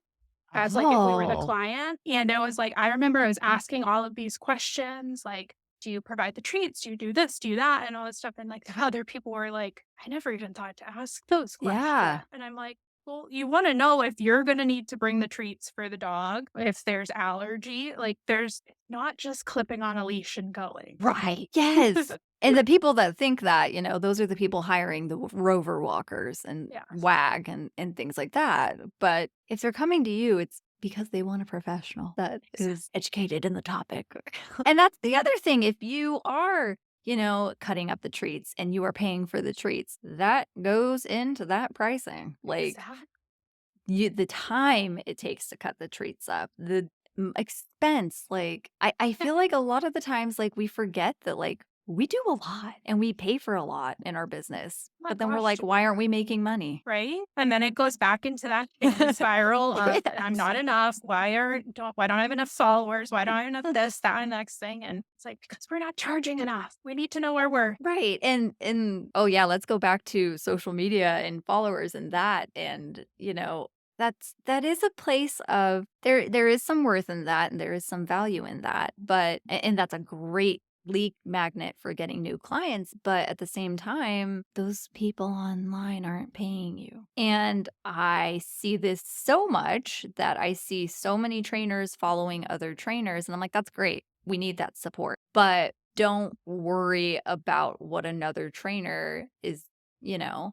as like if we were the oh, client. And it was like I remember I was asking all of these questions like do you provide the treats? Do you do this? Do you that? And all this stuff. And like the other people were like, I never even thought to ask those questions. Yeah. And I'm like, well, you want to know if you're going to need to bring the treats for the dog, if there's allergy, like there's not just clipping on a leash and going. Right. Yes. And the people that think that, those are the people hiring the rover walkers and Yeah. WAG and things like that. But if they're coming to you, it's because they want a professional that is educated in the topic. And that's the other thing. If you are, cutting up the treats and you are paying for the treats, that goes into that pricing. Like Exactly. the time it takes to cut the treats up, the expense, like, I feel like a lot of the times, like, we forget that, like, we do a lot and we pay for a lot in our business, My but then we're gosh. like, "Why aren't we making money?" Right? And then it goes back into that spiral of I'm Yes. not enough. Why don't I have enough followers? Why don't I have enough of this, that, and next thing? And it's like, because we're not charging enough. We need to know where we're Right, and oh, yeah, let's go back to social media and followers and that, and, that is a place of there is some worth in that, and there is some value in that, but and that's a great lead magnet for getting new clients, but at the same time, those people online aren't paying you, and I see this so much that I see so many trainers following other trainers, and I'm like, "That's great. We need that support." But don't worry about what another trainer is,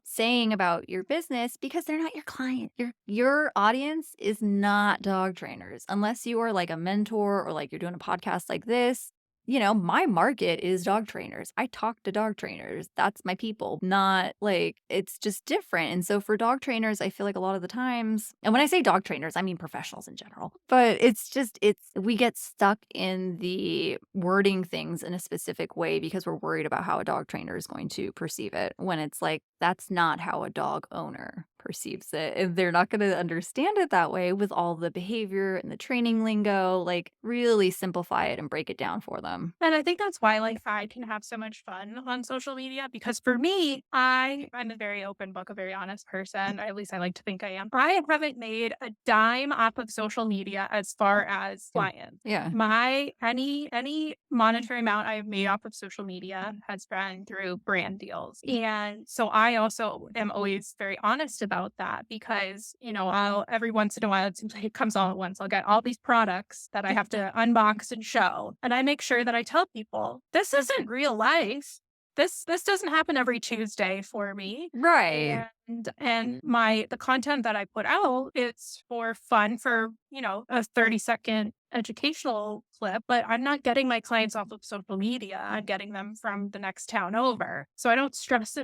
saying about your business because they're not your client. Your audience is not dog trainers unless you are like a mentor or like you're doing a podcast like this. My market is dog trainers. I talk to dog trainers. That's my people, not like it's just different. And so for dog trainers, I feel like a lot of the times, and when I say dog trainers, I mean professionals in general, but we get stuck in the wording things in a specific way because we're worried about how a dog trainer is going to perceive it when it's like, that's not how a dog owner perceives it. And they're not going to understand it that way with all the behavior and the training lingo. Like, really simplify it and break it down for them. And I think that's why like I can have so much fun on social media because for me, I'm a very open book, a very honest person. Or at least I like to think I am. I haven't made a dime off of social media as far as clients. Yeah. My any monetary amount I have made off of social media has been through brand deals. And so I also am always very honest about that because, I'll every once in a while it seems like it comes all at once. I'll get all these products that I have to unbox and show. And I make sure that I tell people this isn't real life. This doesn't happen every Tuesday for me. Right. And the content that I put out, it's for fun for, a 30-second educational clip, but I'm not getting my clients off of social media. I'm getting them from the next town over. So I don't stress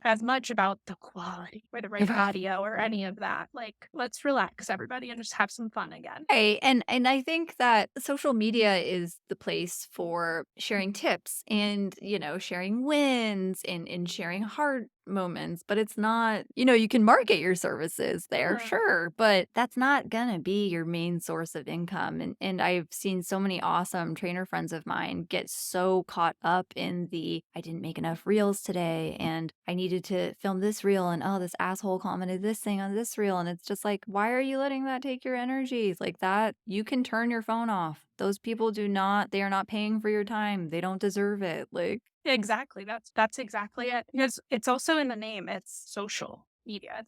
as much about the quality or the right audio or any of that. Like, let's relax everybody and just have some fun again. Right. And I think that social media is the place for sharing tips and, sharing wins and sharing hard moments, but it's not, you can market your services there, sure, but that's not gonna be your main source of income. And I've seen so many awesome trainer friends of mine get so caught up in the I didn't make enough reels today and I needed to film this reel and oh, this asshole commented this thing on this reel. And it's just like, why are you letting that take your energies? Like that, you can turn your phone off. Those people they are not paying for your time. They don't deserve it. Like, exactly. That's exactly it. Because it's also in the name. It's social media.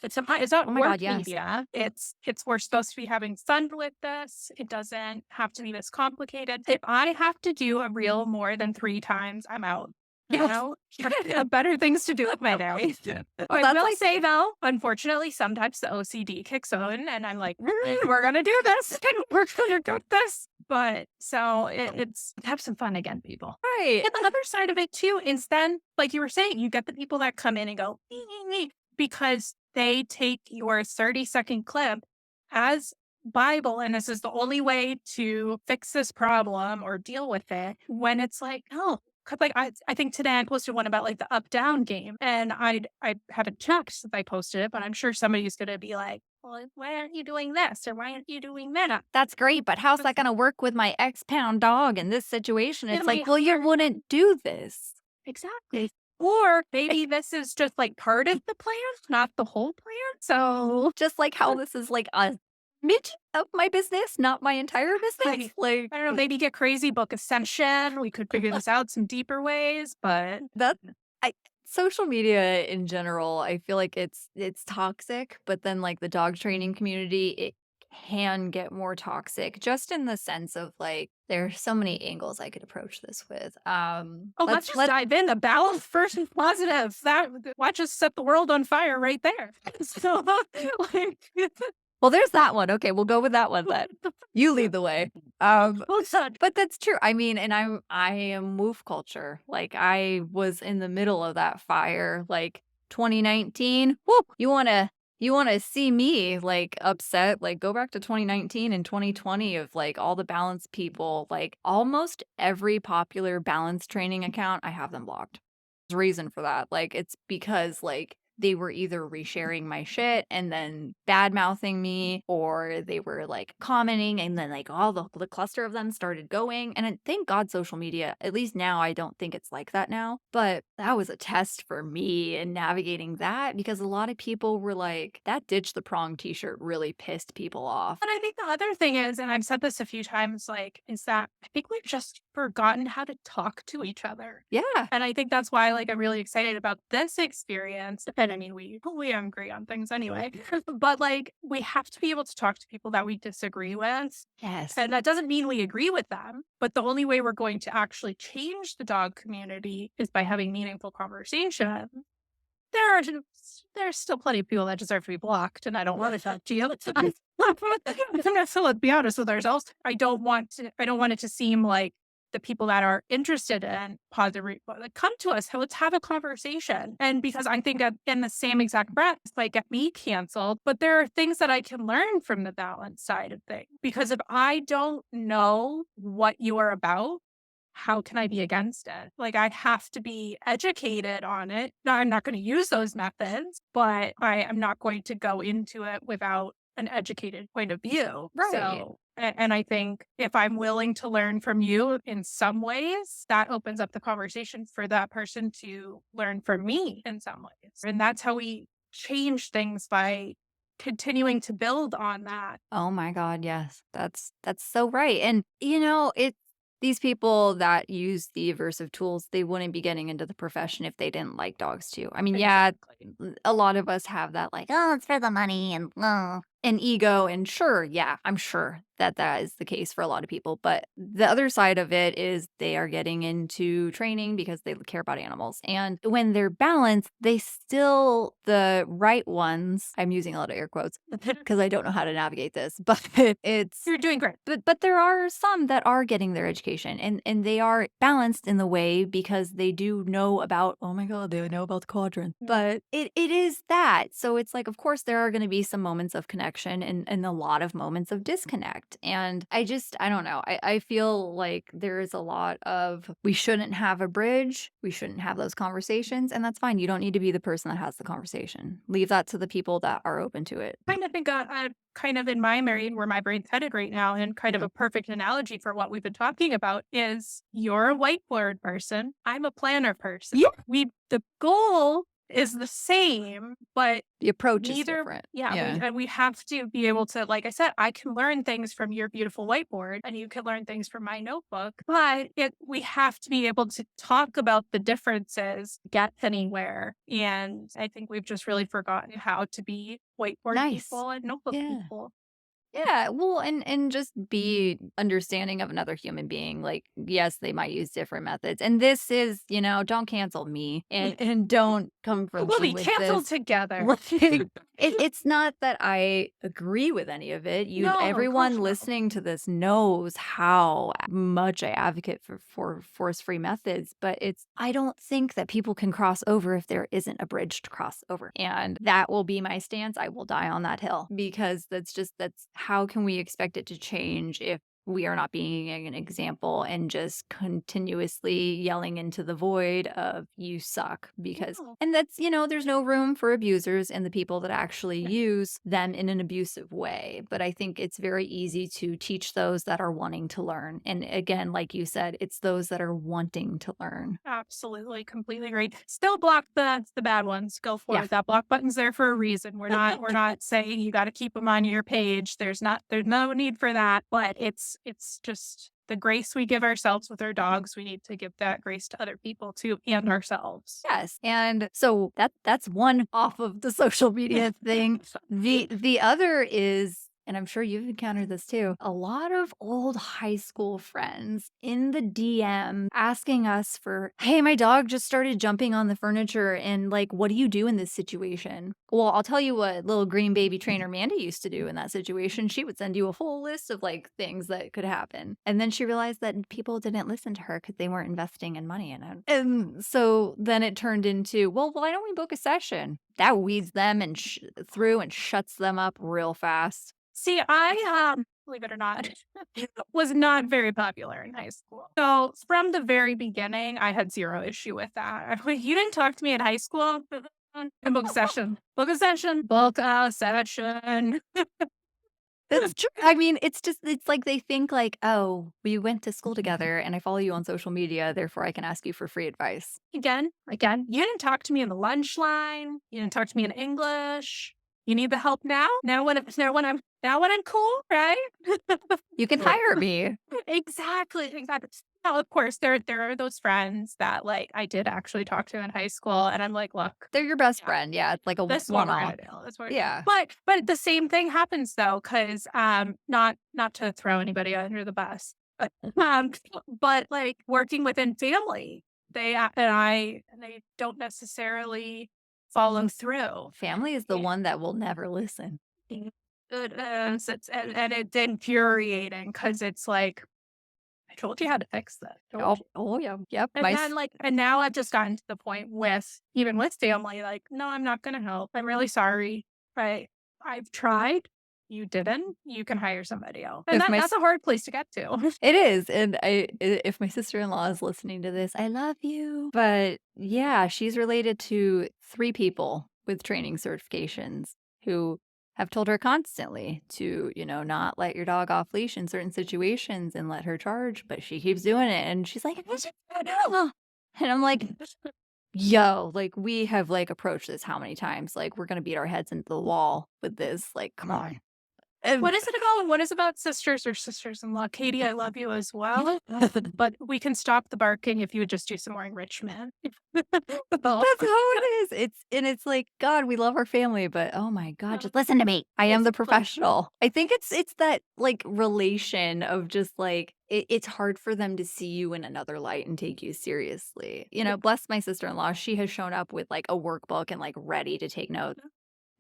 It's not oh my work God, yes. media. It's we're supposed to be having fun with this. It doesn't have to be this complicated. If I have to do a reel more than 3 times, I'm out. I have better things to do with my day. I will say though, unfortunately, sometimes the OCD kicks on, and I'm like, we're gonna do this. We're gonna do this. But so it's have some fun again, people. Right. And the other side of it too is then, like you were saying, you get the people that come in and go because they take your 30-second clip as Bible, and this is the only way to fix this problem or deal with it. When it's like, oh. 'Cause like I think today I posted one about like the up down game, and I haven't checked since I posted it, but I'm sure somebody's gonna be like, well, why aren't you doing this or why aren't you doing that? That's great, but how's that gonna work with my X-pound dog in this situation? It's like, Like, well, you wouldn't do this. exactly. Or maybe this is just like part of the plan, not the whole plan. So Just like how this is like a niche of my business, not my entire business. Like, I don't know, maybe get crazy book Ascension. We could figure this out some deeper ways, but That I social media in general, I feel like it's toxic, but then like the dog training community, it can get more toxic just in the sense of like there's so many angles I could approach this with. oh, let's Let's just let dive in. The balance first and positive. Why just set the world on fire right there? So, like, well, there's that one. Okay, we'll go with that one then. You lead the way. well done. But that's true. I mean, and I am woof culture. Like I was in the middle of that fire, like 2019. Whoop! You wanna see me like upset? Like go back to 2019 and 2020 of like all the balance people. Like almost every popular balance training account, I have them blocked. There's a reason for that. Like it's because like they were either resharing my shit and then bad mouthing me, or they were like commenting and then like all the cluster of them started going. And thank God social media, at least now, I don't think it's like that now. But that was a test for me in navigating that because a lot of people were like, that ditch the prong t shirt really pissed people off. And I think the other thing is, and I've said this a few times, like, is that I think we've just forgotten how to talk to each other. Yeah. And I think that's why, like, I'm really excited about this experience. And I mean, we agree on things anyway, but like, we have to be able to talk to people that we disagree with. Yes. And that doesn't mean we agree with them, but the only way we're going to actually change the dog community is by having meaningful conversation. There are there's still plenty of people that deserve to be blocked, and I don't want to talk to you. So let's be honest with ourselves. I don't want it to seem like the people that are interested in positive, like come to us. Let's have a conversation. And because I think that in the same exact breath, it might get me canceled, but there are things that I can learn from the balance side of things. Because if I don't know what you are about, how can I be against it? Like, I have to be educated on it. Now, I'm not going to use those methods, but I am not going to go into it without an educated point of view. Right. So, and I think if I'm willing to learn from you in some ways, that opens up the conversation for that person to learn from me in some ways. And that's how we change things, by continuing to build on that. Oh my God, yes. That's so right. And it's these people that use the aversive tools, they wouldn't be getting into the profession if they didn't like dogs too. I mean, yeah, Exactly. a lot of us have that like, oh, it's for the money and ego. And sure, yeah, I'm sure that that is the case for a lot of people. But the other side of it is they are getting into training because they care about animals. And when they're balanced, they still, the right ones, I'm using a lot of air quotes because I don't know how to navigate this, but it's You're doing great. but there are some that are getting their education and they are balanced in the way because they do know about, oh my God, they know about the quadrant. But it is that. So it's like, of course, there are going to be some moments of connection and a lot of moments of disconnect. And I don't know. I feel like there is a lot of, we shouldn't have a bridge. We shouldn't have those conversations. And that's fine. You don't need to be the person that has the conversation. Leave that to the people that are open to it. Kind of think kind of in my brain, where my brain's headed right now, and kind of a perfect analogy for what we've been talking about is, you're a whiteboard person. I'm a planner person. Yeah. The goal is the same, but The approach is neither, different. and we have to be able to, like I said, I can learn things from your beautiful whiteboard and you can learn things from my notebook, but we have to be able to talk about the differences, get anywhere. And I think we've just really forgotten how to be whiteboard Nice. people and notebook Yeah. people. Yeah, well, and just be understanding of another human being. Like, yes, they might use different methods, and this is, don't cancel me, and don't come from We'll me be with canceled this. together. Like, it's not that I agree with any of it. No, gosh, Everyone no. listening to this knows how much I advocate for force-free methods, but I don't think that people can cross over if there isn't a bridge to cross over. And that will be my stance. I will die on that hill because that's how can we expect it to change if we are not being an example and just continuously yelling into the void of you suck because No. and that's there's no room for abusers and the people that actually use them in an abusive way, but I think it's very easy to teach those that are wanting to learn, and again, like you said, it's those that are wanting to learn. Absolutely, completely agree. Still block the bad ones. Go for Yeah. it. That block button's there for a reason. We're not saying you got to keep them on your page. There's no need for that. But it's just the grace we give ourselves with our dogs. We need to give that grace to other people too and ourselves. Yes, and so that's one off of the social media thing. The other is, and I'm sure you've encountered this too, a lot of old high school friends in the DM asking us for, "Hey, my dog just started jumping on the furniture and like, what do you do in this situation?" Well, I'll tell you what little green baby trainer Mandy used to do in that situation. She would send you a full list of like things that could happen. And then she realized that people didn't listen to her because they weren't investing in money in it. And so then it turned into, well, why don't we book a session? That weeds them and through and shuts them up real fast. See, I believe it or not, was not very popular in high school. So from the very beginning, I had zero issue with that. I'm like, you didn't talk to me in high school. And book a session. Book a session. Book a session. That's true. I mean, it's like they think like, oh, we went to school together and I follow you on social media, therefore I can ask you for free advice. Again, you didn't talk to me in the lunch line. You didn't talk to me in English. You need the help now? Now when I'm cool, right? You can hire me. Exactly. Now, of course, there are those friends that like I did actually talk to in high school, and I'm like, look, They're your best yeah, friend. Yeah, it's like a this is what we're one-off. gonna do. That's what. Yeah. But the same thing happens though, because not to throw anybody under the bus, but but like working within family, they don't necessarily follow through. Family is the one that will never listen. It is. And it's infuriating because it's like, I told you how to fix this. Oh, oh yeah. Yep. And now I've just gotten to the point even with family, like, no, I'm not going to help. I'm really sorry. Right. I've tried. You didn't. You can hire somebody else. And that's a hard place to get to. It is, and if my sister-in-law is listening to this, I love you. But yeah, she's related to 3 people with training certifications who have told her constantly to, not let your dog off leash in certain situations and let her charge, but she keeps doing it, and she's like, and I'm like, yo, like we have like approached this how many times? Like we're gonna beat our heads into the wall with this. Like, come on. What is it about? What is about sisters or sisters-in-law? Katie, I love you as well. But we can stop the barking if you would just do some more enrichment. That's how it is. It's like, God, we love our family, but oh my God, just listen to me. I am the professional. I think it's that like relation of just like it's hard for them to see you in another light and take you seriously. Bless my sister-in-law. She has shown up with like a workbook and like ready to take notes.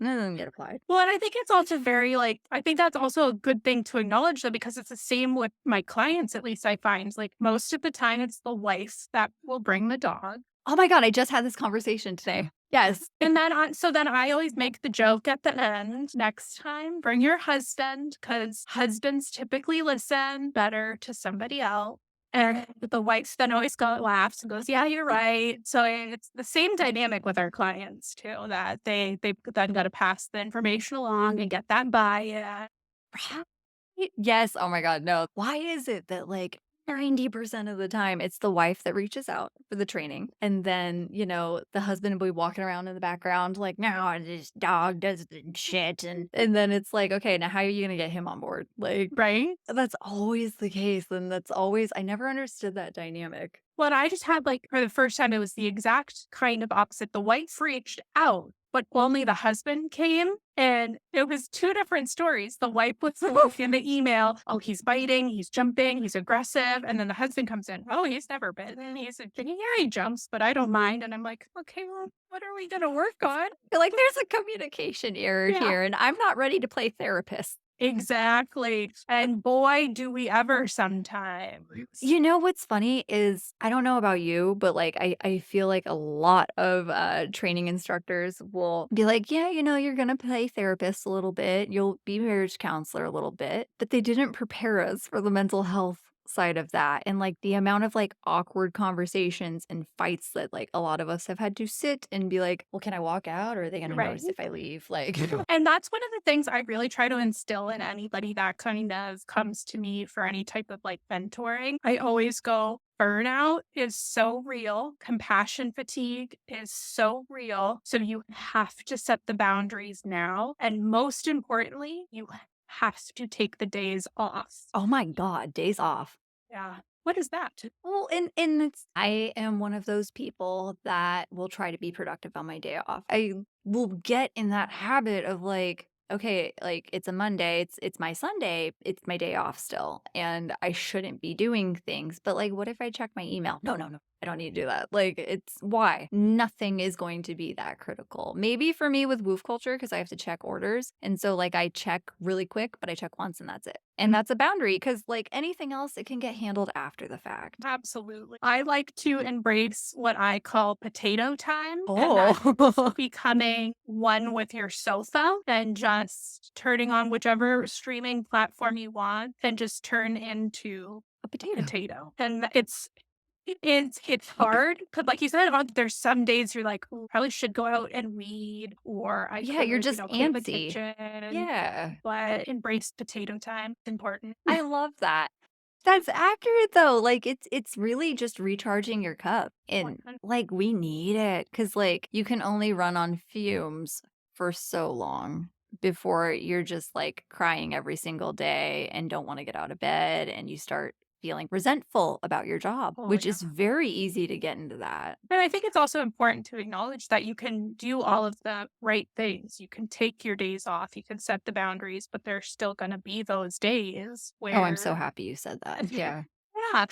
And then get applied. Well, and I think it's also I think that's also a good thing to acknowledge though, because it's the same with my clients, at least I find. Like most of the time, it's the wife that will bring the dog. Oh my God, I just had this conversation today. Yes. And then I always make the joke at the end, next time, bring your husband, because husbands typically listen better to somebody else. And the wife then always laughs and goes, yeah, you're right. So it's the same dynamic with our clients too, that they've then got to pass the information along and get that buy-in. Yes. Oh my God. No. Why is it that like 90% of the time it's the wife that reaches out for the training? And then, the husband will be walking around in the background like, no, this dog does shit. And then it's like, okay, now how are you going to get him on board? Like, Right? that's always the case. And I never understood that dynamic. Well, I just had for the first time, it was the exact kind of opposite. The wife reached out, but only the husband came. And it was 2 different stories. The wife was in the email, oh, he's biting, he's jumping, he's aggressive. And then the husband comes in, oh, he's never bitten. He's yeah, he jumps, but I don't mind. And I'm like, okay, well, what are we going to work on? I feel like there's a communication error here, and I'm not ready to play therapist. Exactly. And boy, do we ever sometimes. You know what's funny is I don't know about you, but like I feel like a lot of training instructors will be like, yeah, you're gonna play therapist a little bit, you'll be marriage counselor a little bit, but they didn't prepare us for the mental health side of that and like the amount of like awkward conversations and fights that like a lot of us have had to sit and be like, well, can I walk out or are they gonna Right. notice if I leave? Like And that's one of the things I really try to instill in anybody that kind of comes to me for any type of like mentoring. I always go, burnout is so real. Compassion fatigue is so real. So you have to set the boundaries now. And most importantly, you have to take the days off. oh my God, days off. Yeah. What is that? Well, and it's I am one of those people that will try to be productive on my day off. I will get in that habit of like, okay, like it's a Monday, it's my Sunday, it's my day off still, and I shouldn't be doing things. But like, what if I check my email? No, no, no. I don't need to do that. Like, it's why? Nothing is going to be that critical. Maybe for me with woof culture, because I have to check orders. And so, like, I check really quick, but I check once and that's it. And that's a boundary because, like, anything else, it can get handled after the fact. Absolutely. I like to embrace what I call potato time. And Oh, that's becoming one with your sofa and just turning on whichever streaming platform you want and just turn into a a potato. potato. And it's hard because, like you said, there's some days you're like, "Ooh, probably should go out and read, or I Yeah, you're could, just clean the antsy. kitchen." Yeah. But embrace potato time. It's important. I love that. That's accurate though. Like it's really just recharging your cup. And 100. like we need it cuz like you can only run on fumes for so long before you're just like crying every single day and don't want to get out of bed and you start feeling resentful about your job, Oh, which yeah. is very easy to get into that. And I think it's also important to acknowledge that you can do all of the right things. You can take your days off, you can set the boundaries, but there's still going to be those days Oh, I'm so where happy you said that. Yeah. yeah,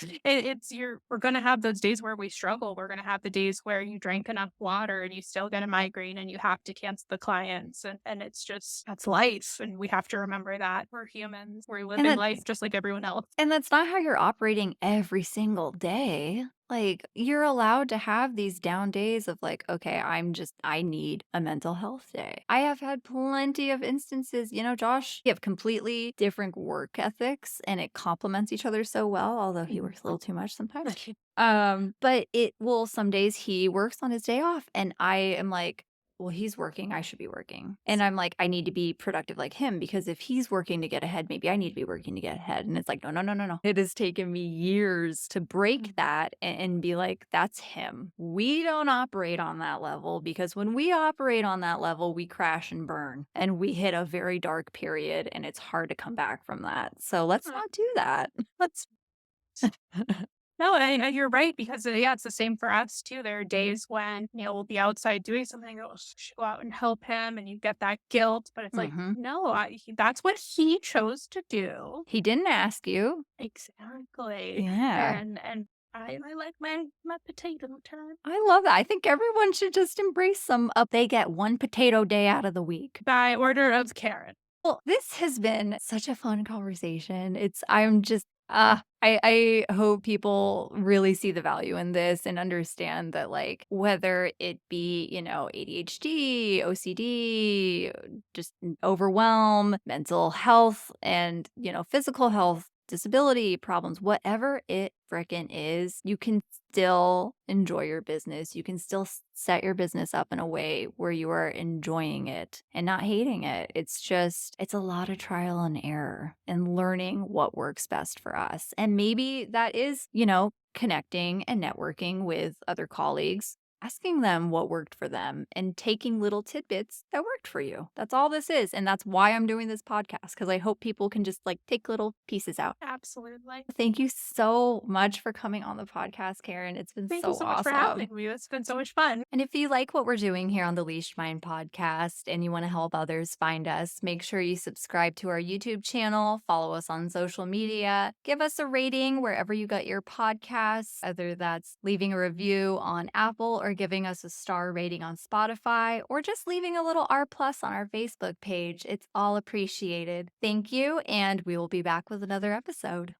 we're going to have those days where we struggle. We're going to have the days where you drank enough water and you still get a migraine and you have to cancel the clients and it's just that's life and we have to remember that we're humans. We're And living that life just like everyone else. And that's not how you're operating every single day. Like, you're allowed to have these down days of like, okay, I need a mental health day. I have had plenty of instances, Josh, you have completely different work ethics and it complements each other so well, although he works a little too much sometimes. But it will some days he works on his day off and I am like, well, he's working, I should be working. And I'm like, I need to be productive like him because if he's working to get ahead, maybe I need to be working to get ahead. And it's like, no, no, no, no, no. It has taken me years to break that and be like, that's him. We don't operate on that level because when we operate on that level, we crash and burn and we hit a very dark period and it's hard to come back from that. So let's not do that. Let's No, and you're right because yeah, it's the same for us too. There are days when we'll be outside doing something, oh, should go out and help him, and you get that guilt. But it's like, Hmm. no, that's what he chose to do. He didn't ask you. Exactly, Yeah. and I like my potato time I love that. I think everyone should just embrace some up. They get one potato day out of the week. by order of Karen. Well, this has been such a fun conversation. I'm just I hope people really see the value in this and understand that like whether it be, ADHD, OCD, just overwhelm, mental health and, physical health, disability problems, whatever it frickin' is, you can still enjoy your business. You can still set your business up in a way where you are enjoying it and not hating it. It's a lot of trial and error and learning what works best for us. And maybe that is, connecting and networking with other colleagues, asking them what worked for them and taking little tidbits that worked for you. That's all this is. And that's why I'm doing this podcast because I hope people can just like take little pieces out. Absolutely. Thank you so much for coming on the podcast, Karen. It's been Thank you so so much for awesome. having me. It's been so much fun. And if you like what we're doing here on the Leashed Mind podcast and you want to help others find us, make sure you subscribe to our YouTube channel, follow us on social media, give us a rating wherever you got your podcasts, whether that's leaving a review on Apple or or giving us a star rating on Spotify, or just leaving a little R plus on our Facebook page. It's all appreciated. Thank you, and we will be back with another episode.